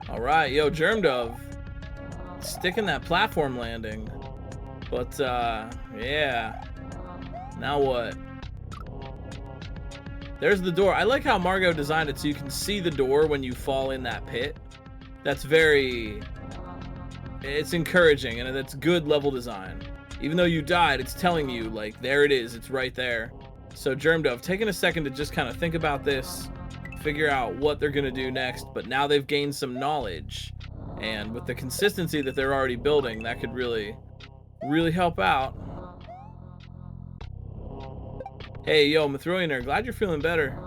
Alright, yo, Germ Dove. Sticking that platform landing. But, yeah. Now what? There's the door. I like how Margot designed it so you can see the door when you fall in that pit. That's very... It's encouraging, and that's good level design. Even though you died, it's telling you, like, there it is. It's right there. So, Germ Dove, taking a second to just kind of think about this, figure out what they're going to do next, but now they've gained some knowledge. And with the consistency that they're already building, that could really help out. Hey, yo, Mithrillionaire, glad you're feeling better.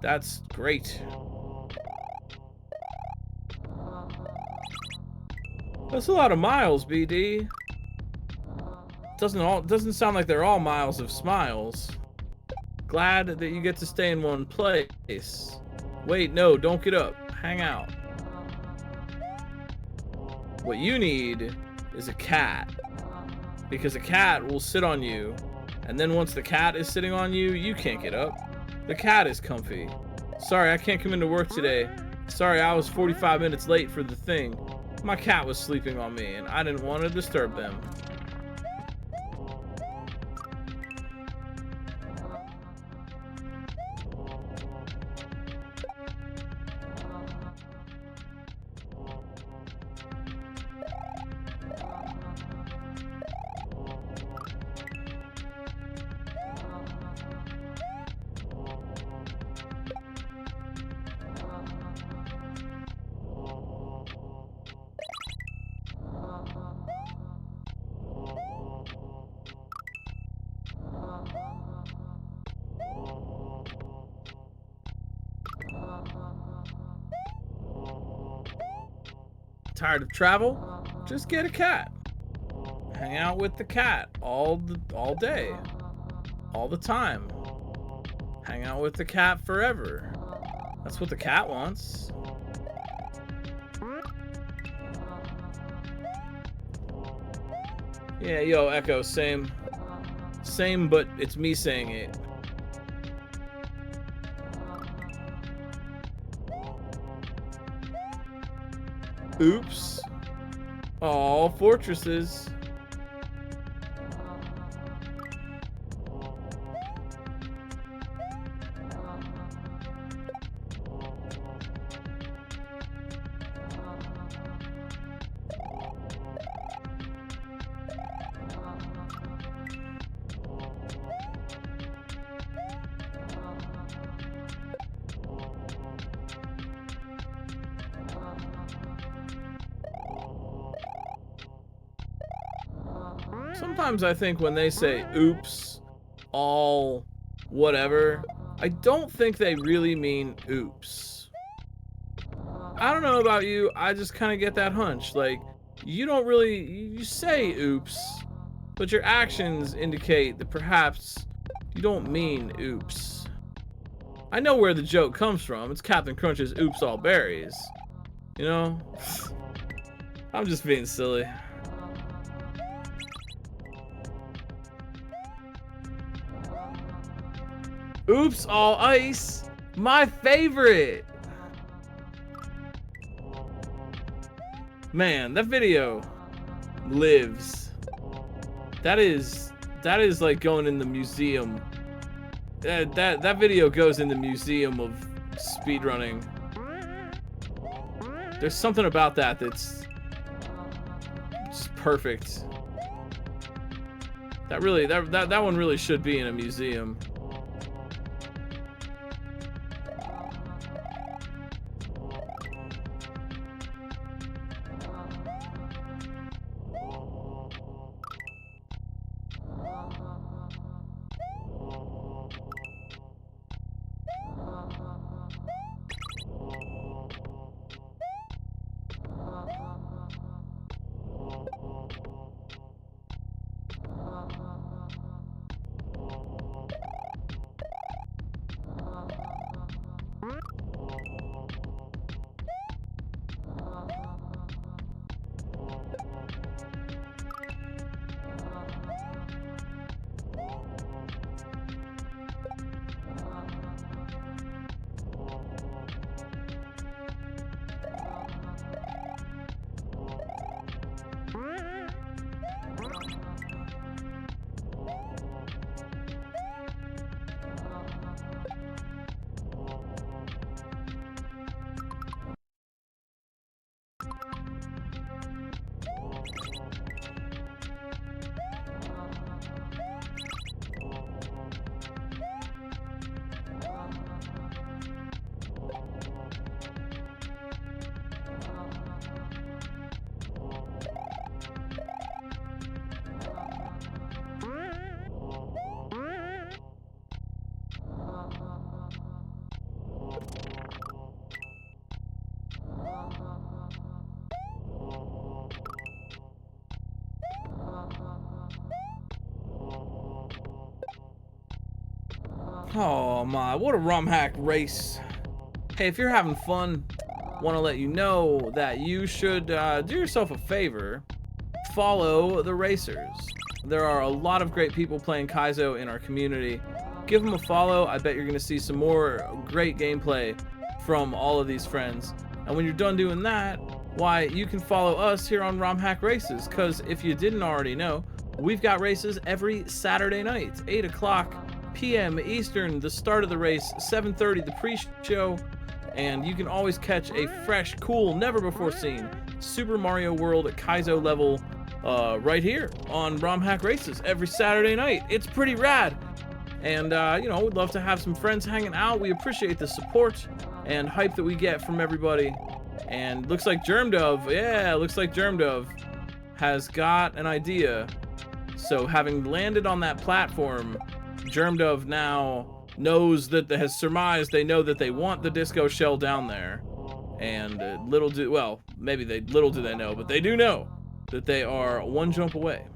That's great. That's a lot of miles, BD. Doesn't sound like they're all miles of smiles. Glad that you get to stay in one place. Wait, no, don't get up. Hang out. What you need is a cat. Because a cat will sit on you, and then once the cat is sitting on you, you can't get up. The cat is comfy. Sorry, I can't come into work today. Sorry, I was 45 minutes late for the thing. My cat was sleeping on me, and I didn't want to disturb them. Tired of travel? Just get a cat. Hang out with the cat all day, all the time. Hang out with the cat forever. That's what the cat wants. Yeah, yo, Echo, same, but it's me saying it. Oops. All fortresses. Sometimes I think when they say oops, all whatever, I don't think they really mean oops. I don't know about you, I just kind of get that hunch. Like, you say oops, but your actions indicate that perhaps you don't mean oops. I know where the joke comes from. It's Captain Crunch's oops all berries. You know? I'm just being silly. Oops, all ice. My favorite. Man, that video lives. That is like going in the museum. That video goes in the museum of speedrunning. There's something about that that's just perfect. That one really should be in a museum. Oh my, what a rum hack race. Hey, if you're having fun, want to let you know that you should do yourself a favor. Follow the racers. There are a lot of great people playing Kaizo in our community. Give them a follow. I bet you're going to see some more great gameplay from all of these friends. And when you're done doing that, why, you can follow us here on RomHack Races, because if you didn't already know, we've got races every Saturday night, 8 o'clock p.m. Eastern, the start of the race, 7:30 the pre-show, and you can always catch a fresh, cool, never-before-seen Super Mario World at Kaizo level right here on RomHack Races every Saturday night. It's pretty rad. And, you know, we'd love to have some friends hanging out. We appreciate the support and hype that we get from everybody. And looks like Germdove, yeah, looks like Germdove has got an idea. So having landed on that platform, Germdove now knows that, has surmised they know that they want the disco shell down there. And little do they know, but they do know that they are one jump away.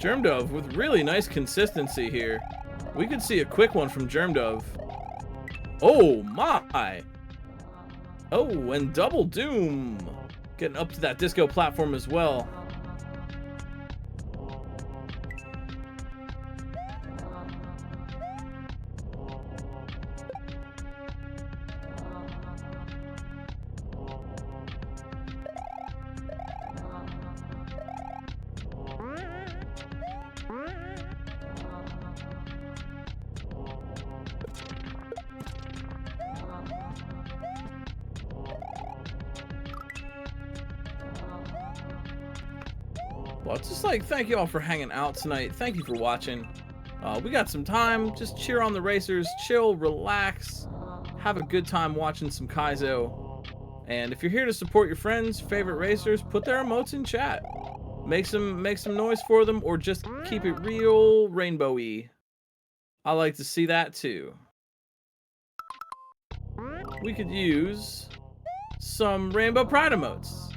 Germdove with really nice consistency here. We could see a quick one from Germdove. Oh my! Oh, and Double Doom getting up to that disco platform as well. Well, it's just like, thank you all for hanging out tonight. Thank you for watching. We got some time. Just cheer on the racers. Chill, relax, have a good time watching some Kaizo. And if you're here to support your friends, favorite racers, put their emotes in chat. Make some noise for them, or just keep it real rainbowy. I like to see that too. We could use some Rainbow Pride emotes.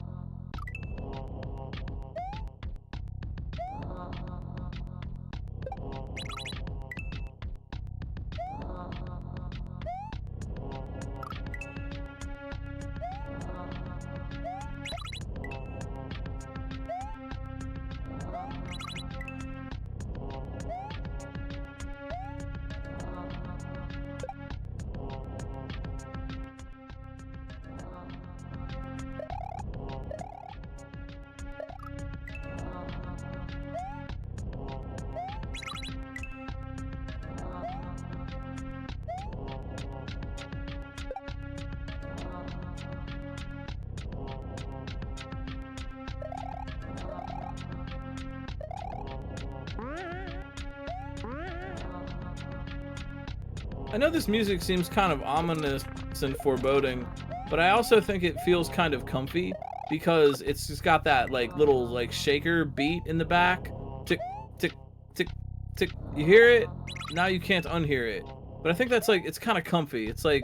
I know this music seems kind of ominous and foreboding, but I also think it feels kind of comfy because it's just got that like little like shaker beat in the back. Tick, tick, tick, tick. You hear it? Now you can't unhear it. But I think that's like, it's kind of comfy. It's like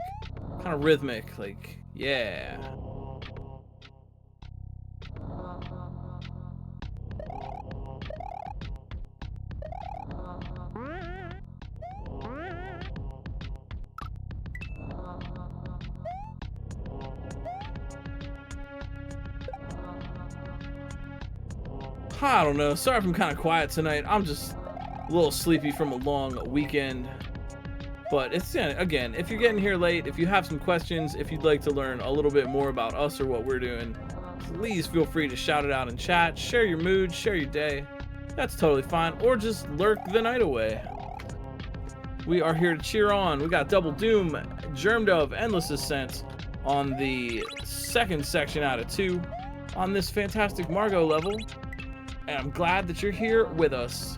kind of rhythmic, like, yeah. I don't know. Sorry if I'm kind of quiet tonight. I'm just a little sleepy from a long weekend. But it's, again, if you're getting here late, if you have some questions, if you'd like to learn a little bit more about us or what we're doing, please feel free to shout it out in chat. Share your mood, share your day. That's totally fine. Or just lurk the night away. We are here to cheer on. We got Double Doom, Germdove, Endless Ascent on the second section out of 2 on this fantastic Margot level. And I'm glad that you're here with us.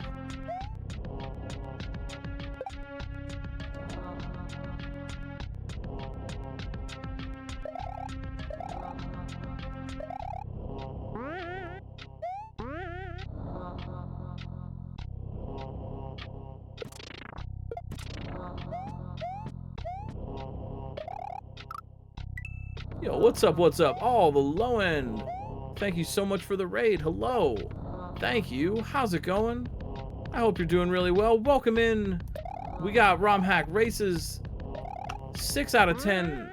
Yo, what's up, what's up? Oh, the low end. Thank you so much for the raid. Hello. Thank you. How's it going? I hope you're doing really well. Welcome in. We got RomHack Races 6 out of 10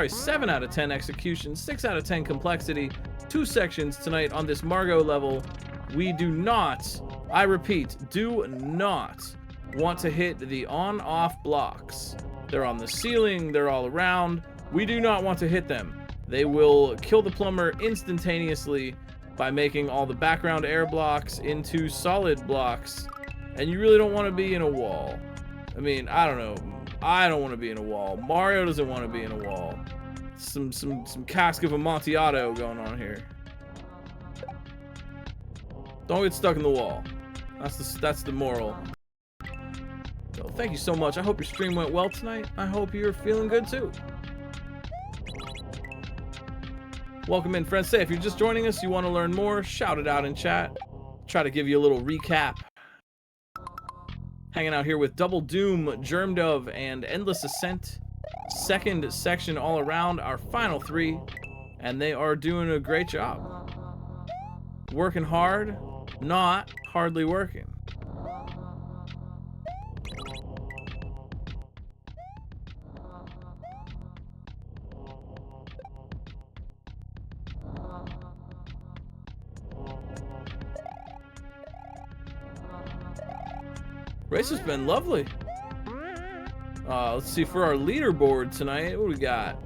7 out of 10 execution, 6 out of 10 complexity, 2 sections tonight on this Margot level. We do not, I repeat, do not want to hit the on-off blocks. They're on the ceiling, they're all around. We do not want to hit them. They will kill the plumber instantaneously by making all the background air blocks into solid blocks. And you really don't want to be in a wall. I mean, I don't know. I don't want to be in a wall. Mario doesn't want to be in a wall. Some cask of Amontillado going on here. Don't get stuck in the wall. That's the moral. So thank you so much. I hope your stream went well tonight. I hope you're feeling good too. Welcome in, friends. Say if you're just joining us, you want to learn more, shout it out in chat. Try to give you a little recap. Hanging out here with Double Doom, Germ Dove, and Endless Ascent. Second section all around, our final 3. And they are doing a great job. Working hard, not hardly working. Race has been lovely. Let's see, for our leaderboard tonight, what do we got?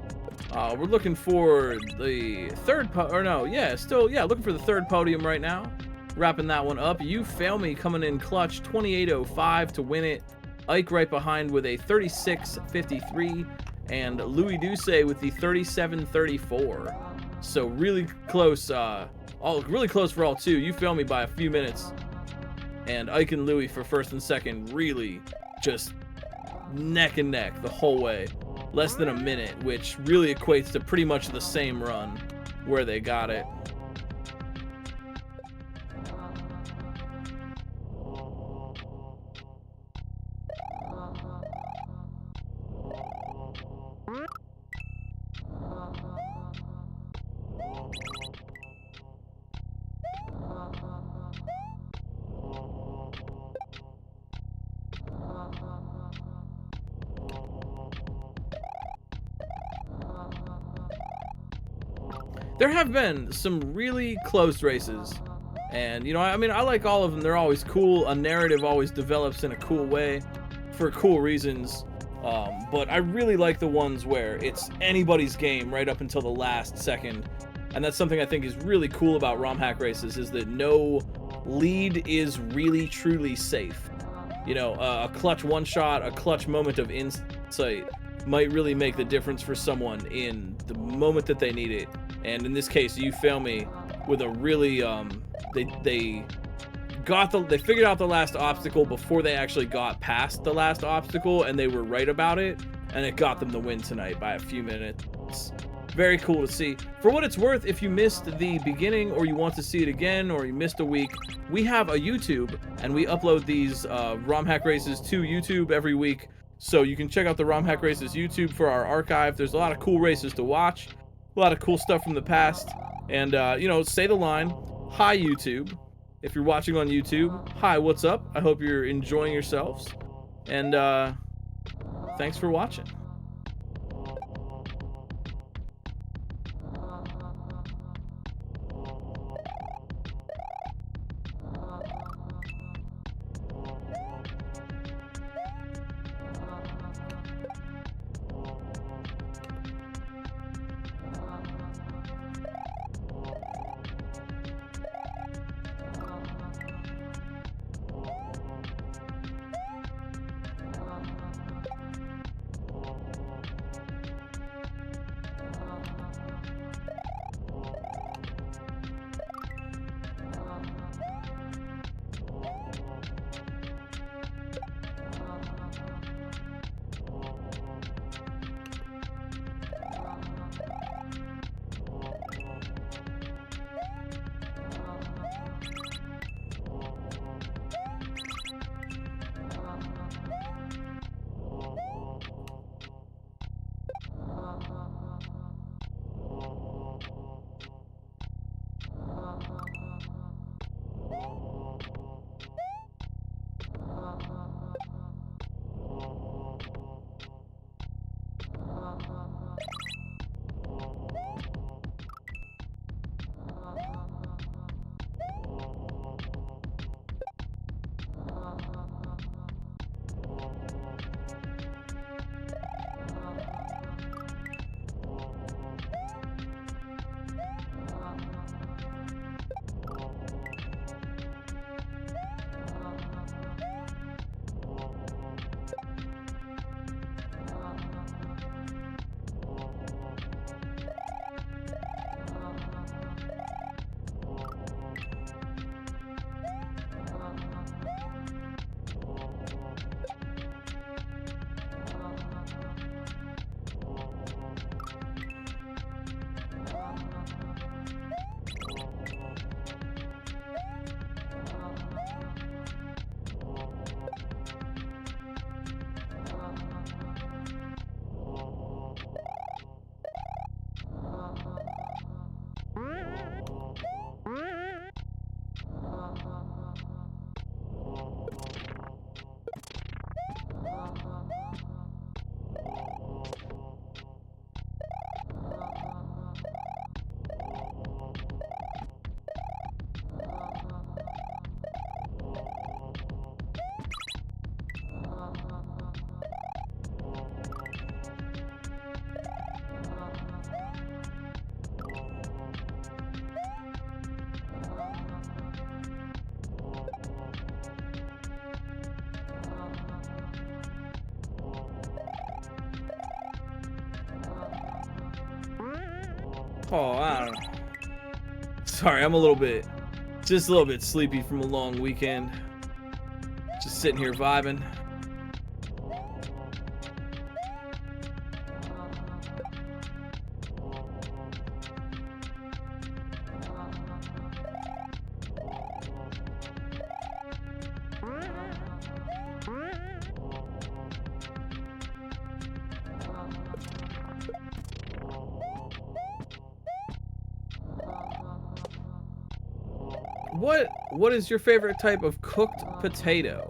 We're looking for the third looking for the third podium right now. Wrapping that one up. You Fail Me coming in clutch, 28.05 to win it. Ike right behind with a 36.53, and Louis Douce with the 37.34. So really close, really close for all 2. You Fail Me by a few minutes. And Ike and Louis for first and second, really just neck and neck the whole way. Less than a minute, which really equates to pretty much the same run where they got it. There have been some really close races, and you know, I mean, I like all of them. They're always cool. A narrative always develops in a cool way for cool reasons, but I really like the ones where it's anybody's game right up until the last second. And that's something I think is really cool about ROM hack races, is that no lead is really truly safe. You know, a clutch one shot, a clutch moment of insight might really make the difference for someone in the moment that they need it. And in this case, You Fail Me with a really, they figured out the last obstacle before they actually got past the last obstacle, and they were right about it, and it got them the win tonight by a few minutes. Very cool to see. For what it's worth, if you missed the beginning or you want to see it again, or you missed a week, we have a YouTube, and we upload these ROM hack races to YouTube every week. So you can check out the ROM hack races YouTube for our archive. There's a lot of cool races to watch. A lot of cool stuff from the past. And, you know, say the line, hi YouTube. If you're watching on YouTube, hi, what's up? I hope you're enjoying yourselves. And, thanks for watching. Oh, I don't know. Sorry, I'm just a little bit sleepy from a long weekend. Just sitting here vibing. What is your favorite type of cooked potato?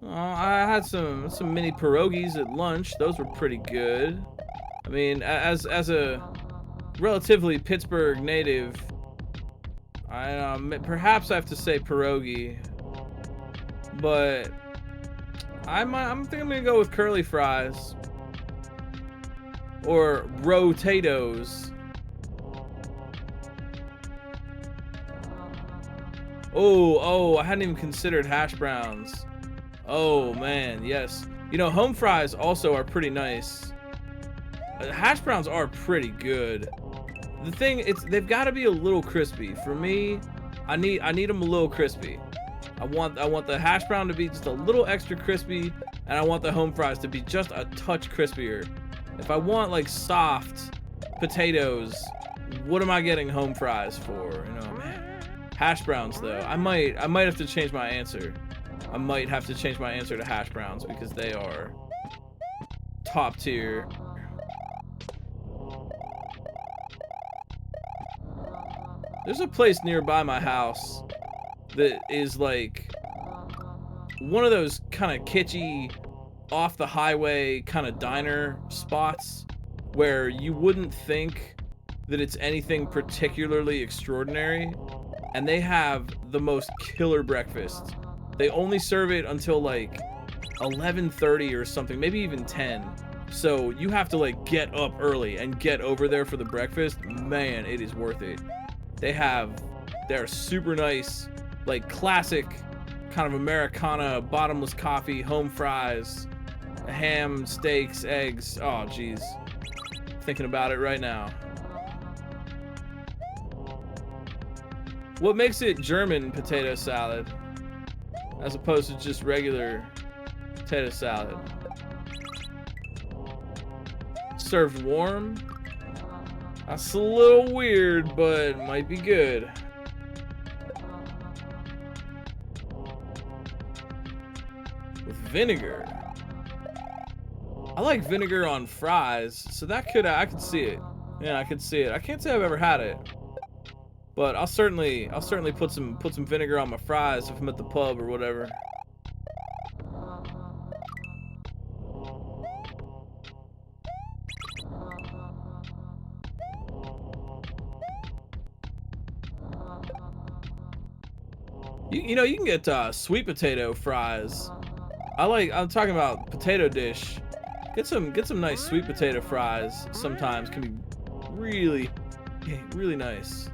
I had some mini pierogies at lunch. Those were pretty good. I mean, as a relatively Pittsburgh native, perhaps I have to say pierogi, but I think I'm gonna go with curly fries or rotatoes. Oh, I hadn't even considered hash browns. Oh man, yes. You know, home fries also are pretty nice. Hash browns are pretty good. The thing, they've got to be a little crispy. For me, I need them a little crispy. I want the hash brown to be just a little extra crispy, and I want the home fries to be just a touch crispier. If I want like soft potatoes, what am I getting home fries for? You know, man. Hash browns though, I might have to change my answer. I might have to change my answer to hash browns because they are top tier. There's a place nearby my house that is like one of those kind of kitschy, off the highway kind of diner spots where you wouldn't think that it's anything particularly extraordinary, and they have the most killer breakfast. They only serve it until like 11:30 or something, maybe even 10. So you have to like get up early and get over there for the breakfast. Man, it is worth it. They're super nice, like classic kind of Americana, bottomless coffee, home fries, ham, steaks, eggs. Oh, geez. Thinking about it right now. What makes it German potato salad as opposed to just regular potato salad? Served warm? That's a little weird, but might be good. With vinegar. I like vinegar on fries, so I could see it. Yeah, I could see it. I can't say I've ever had it, but I'll certainly put some vinegar on my fries if I'm at the pub or whatever. You know, you can get sweet potato fries. I'm talking about potato dish. Get some nice sweet potato fries. Sometimes can be really nice.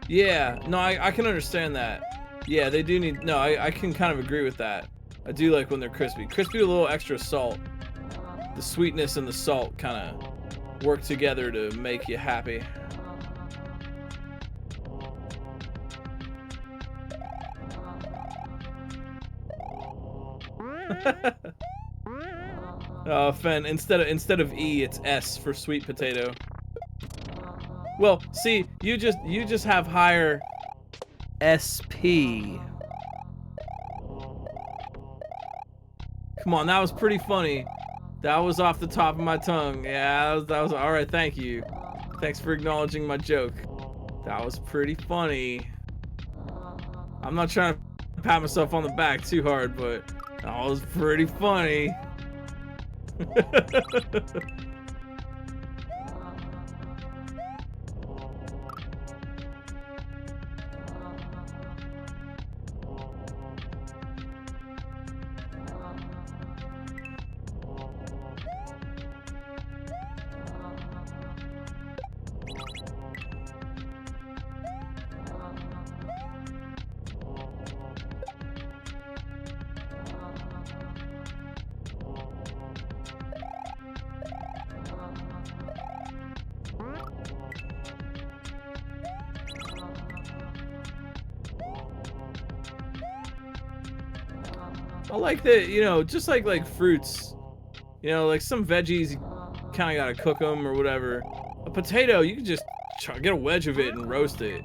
Yeah, no, I can understand that. Yeah, they do need, no, I can kind of agree with that. I do like when they're crispy. Crispy with a little extra salt. The sweetness and the salt kind of work together to make you happy. Oh, Fen, instead of E, it's S for sweet potato. Well, see, you just have higher SP. Come on, that was pretty funny. That was off the top of my tongue. Yeah, that was all right. Thank you. Thanks for acknowledging my joke. That was pretty funny. I'm not trying to pat myself on the back too hard, but that was pretty funny. I like that, you know, just like fruits, you know, like some veggies, you kind of gotta cook them or whatever. A potato, you can just get a wedge of it and roast it.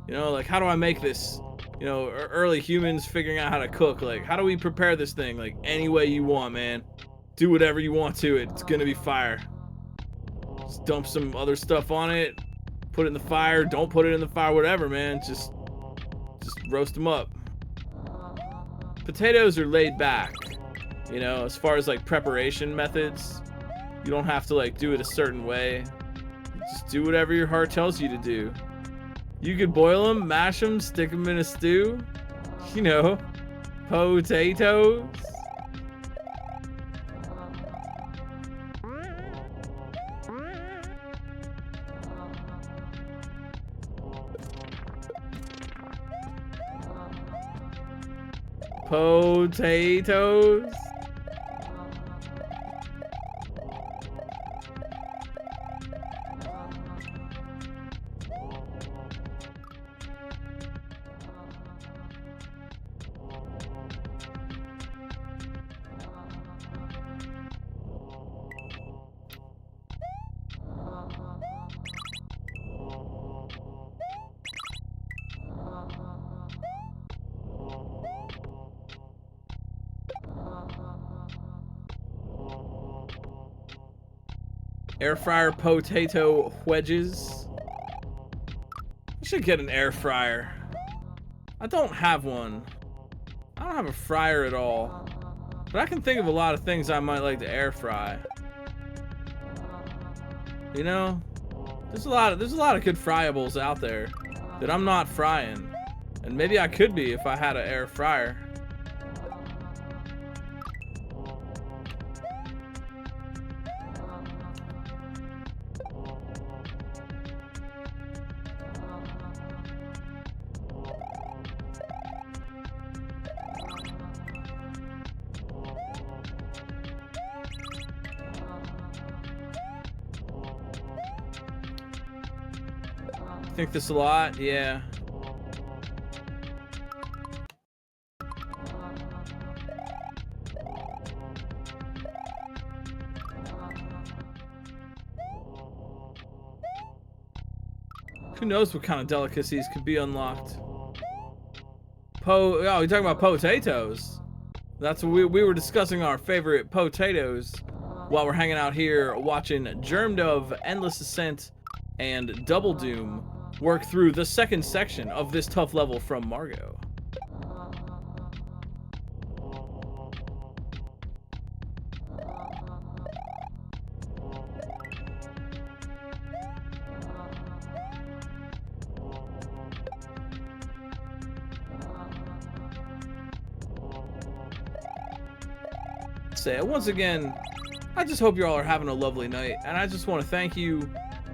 You know, like, how do I make this? You know, early humans figuring out how to cook. Like, how do we prepare this thing? Like, any way you want, man. Do whatever you want to it. It's gonna be fire. Just dump some other stuff on it. Put it in the fire. Don't put it in the fire. Whatever, man. Just roast them up. Potatoes are laid back. You know, as far as like preparation methods, you don't have to like do it a certain way. Just do whatever your heart tells you to do. You could boil them, mash them, stick them in a stew. You know, potatoes. Potatoes. Air fryer potato wedges. I should get an air fryer. I don't have one. I don't have a fryer at all. But I can think of a lot of things I might like to air fry. You know, there's a lot of good fryables out there that I'm not frying. And maybe I could be if I had an air fryer. Think this a lot? Yeah. Who knows what kind of delicacies could be unlocked? Oh, you're talking about potatoes. That's what we were discussing our favorite potatoes while we're hanging out here watching Germ Dove, Endless Ascent, and Double Doom work through the second section of this tough level from Margot. Say once again, I just hope you all are having a lovely night, and I just want to thank you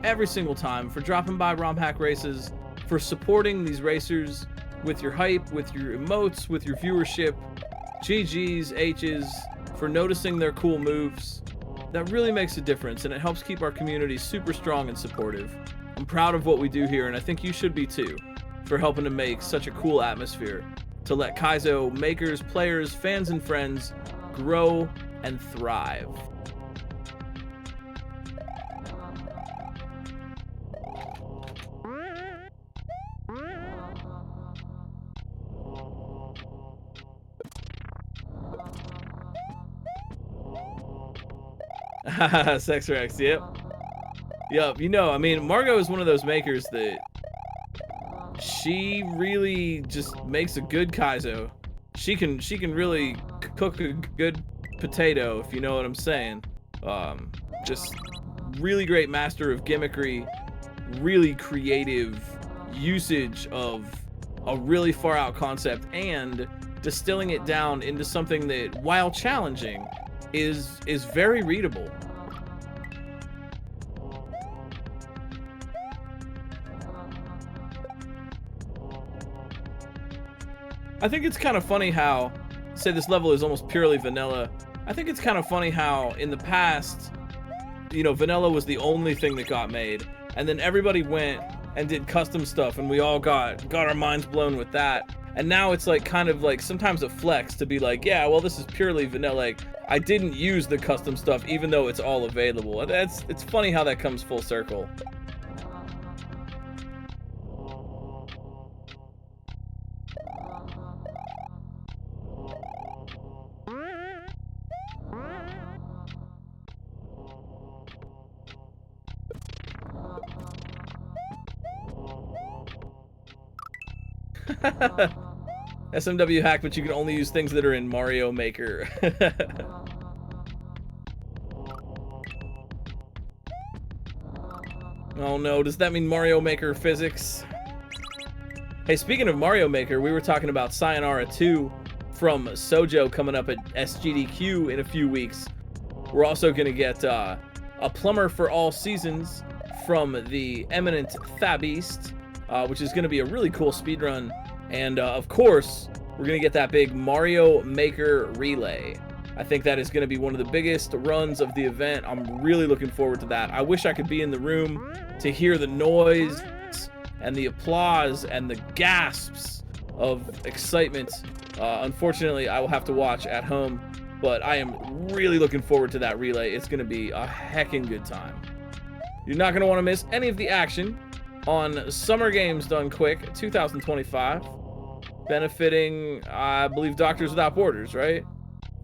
every single time for dropping by ROM Hack Races, for supporting these racers with your hype, with your emotes, with your viewership, GG's, H's, for noticing their cool moves. That really makes a difference, and it helps keep our community super strong and supportive. I'm proud of what we do here, and I think you should be too, for helping to make such a cool atmosphere to let Kaizo makers, players, fans, and friends grow and thrive. Sex Rex, yep. You know, I mean, Margot is one of those makers that she really just makes a good Kaizo. She can really cook a good potato, if you know what I'm saying. Just really great master of gimmickry, really creative usage of a really far out concept and distilling it down into something that, while challenging, is very readable. I think it's kind of funny how, say this level is almost purely vanilla. I think it's kind of funny how in the past, you know, vanilla was the only thing that got made, and then everybody went and did custom stuff, and we all got our minds blown with that. And now it's like kind of like sometimes a flex to be like, yeah, well, this is purely vanilla. Like, I didn't use the custom stuff even though it's all available. It's funny how that comes full circle. SMW hack, but you can only use things that are in Mario Maker. Oh no, does that mean Mario Maker physics? Hey, speaking of Mario Maker, we were talking about Sayonara 2 from Sojo coming up at SGDQ in a few weeks. We're also going to get a Plumber for All Seasons from the eminent Fabist, which is going to be a really cool speedrun. And of course, we're going to get that big Mario Maker relay. I think that is going to be one of the biggest runs of the event. I'm really looking forward to that. I wish I could be in the room to hear the noise and the applause and the gasps of excitement. Unfortunately, I will have to watch at home, but I am really looking forward to that relay. It's going to be a heckin' good time. You're not going to want to miss any of the action on Summer Games Done Quick 2025, benefiting, I believe, Doctors Without Borders, right?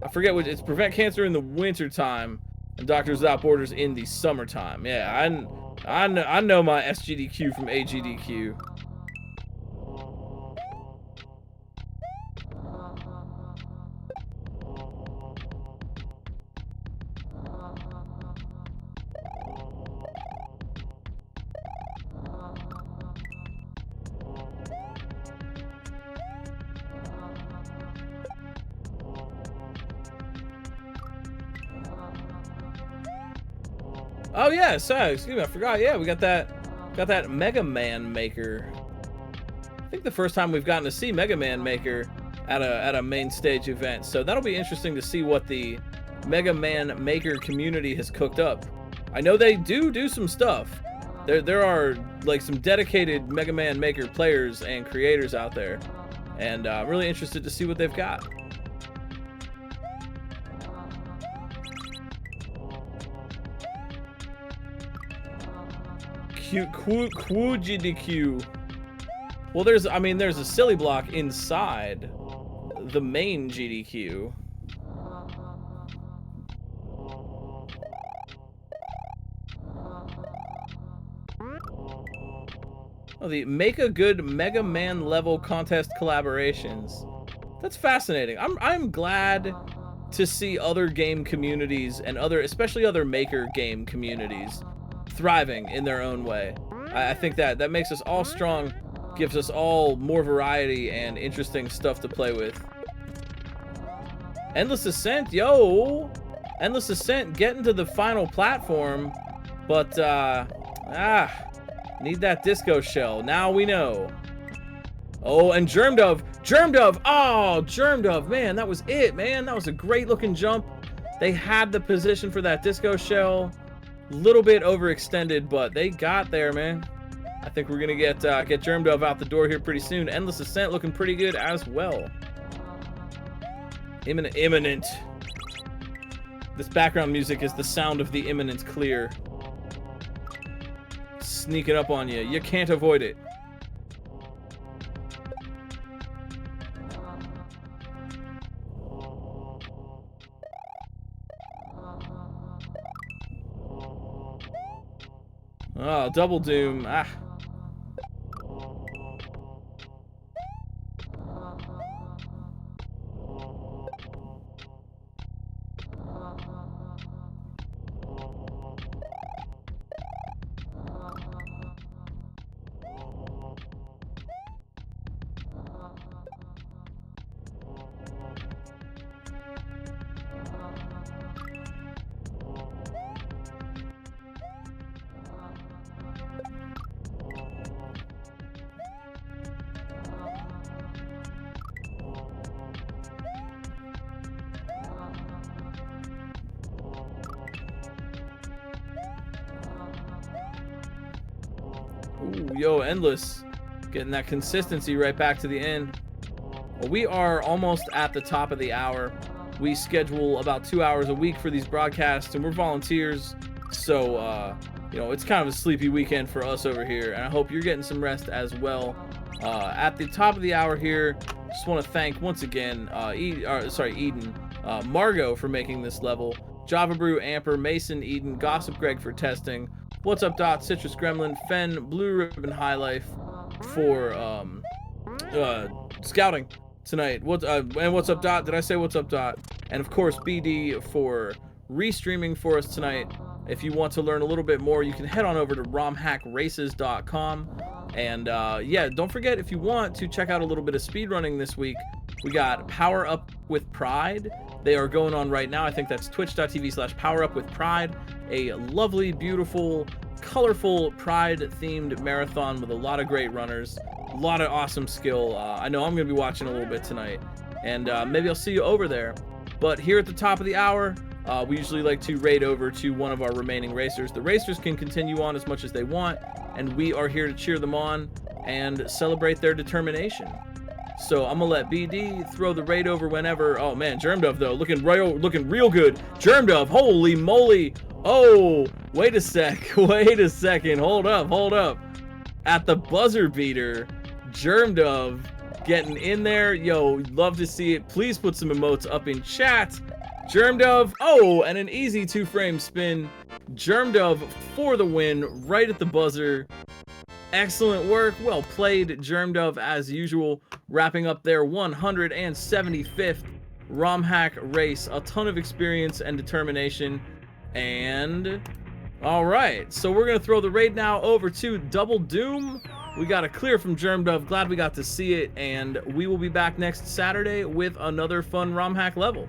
I forget what it's. Prevent cancer in the winter time and Doctors Without Borders in the summertime. Yeah, I know my SGDQ from AGDQ. Oh yeah, so excuse me, I forgot. Yeah, we got that Mega Man Maker. I think the first time we've gotten to see Mega Man Maker at a main stage event. So that'll be interesting to see what the Mega Man Maker community has cooked up. I know they do some stuff. There are like some dedicated Mega Man Maker players and creators out there, and I'm really interested to see what they've got. GDQ. Well, there's a silly block inside the main GDQ. Oh, the Make a Good Mega Man level contest collaborations. That's fascinating. I'm glad to see other game communities and especially other maker game communities thriving in their own way. I think that makes us all strong, gives us all more variety and interesting stuff to play with. Endless Ascent, yo! Endless Ascent getting to the final platform, but need that disco shell. Now we know. Oh, and Germ Dove! Oh, Germ Dove, man, that was it, man. That was a great looking jump. They had the position for that disco shell. Little bit overextended, but they got there, man. I think we're gonna get Germ Dove out the door here pretty soon. Endless Ascent looking pretty good as well. Imminent. This background music is the sound of the imminent clear. Sneaking up on you. You can't avoid it. Oh, Double Doom. Ah. Ooh, yo, Endless. Getting that consistency right back to the end. Well, we are almost at the top of the hour. We schedule about 2 hours a week for these broadcasts, and we're volunteers. So, you know, it's kind of a sleepy weekend for us over here, and I hope you're getting some rest as well. At the top of the hour here, just want to thank once again, Eden, Margot for making this level, Java Brew, Amper, Mason, Eden, Gossip Greg for testing, What's Up Dot, Citrus Gremlin, Fen, Blue Ribbon High Life for scouting tonight. And What's Up Dot? Did I say What's Up Dot? And of course BD for restreaming for us tonight. If you want to learn a little bit more, you can head on over to romhackraces.com. And yeah, don't forget, if you want to check out a little bit of speedrunning this week, we got Power Up with Pride. They are going on right now. I think that's twitch.tv/powerupwithpride. A lovely, beautiful, colorful Pride-themed marathon with a lot of great runners, a lot of awesome skill. I know I'm going to be watching a little bit tonight, and maybe I'll see you over there. But here at the top of the hour, we usually like to raid over to one of our remaining racers. The racers can continue on as much as they want, and we are here to cheer them on and celebrate their determination. So I'm gonna let BD throw the raid over whenever. Oh man, Germdove though, looking real good. Germdove, holy moly! Oh, wait a second. Hold up. At the buzzer beater, Germdove getting in there. Yo, love to see it. Please put some emotes up in chat. Germdove, oh, and an easy 2-frame spin. Germdove for the win, right at the buzzer. Excellent work, well played, Germdove, as usual, wrapping up their 175th ROM hack race. A ton of experience and determination. And all right, so we're gonna throw the raid now over to Double Doom. We got a clear from Germdove. Glad we got to see it, and we will be back next Saturday with another fun ROM hack level.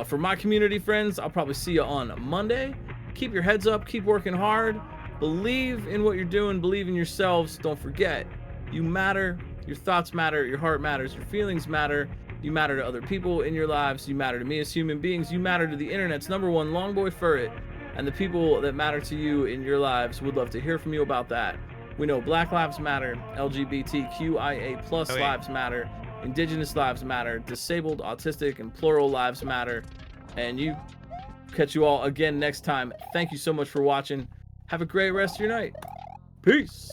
For my community friends, I'll probably see you on Monday. Keep your heads up, keep working hard. Believe in what you're doing, believe in yourselves. Don't forget, you matter, your thoughts matter, your heart matters, your feelings matter. You matter to other people in your lives, you matter to me as human beings, you matter to the internet's #1 Longboy Furret, and the people that matter to you in your lives. Would love to hear from you about that. We know Black Lives Matter, LGBTQIA+ lives matter, Indigenous lives matter, disabled, autistic, and plural lives matter. And catch you all again next time. Thank you so much for watching. Have a great rest of your night. Peace.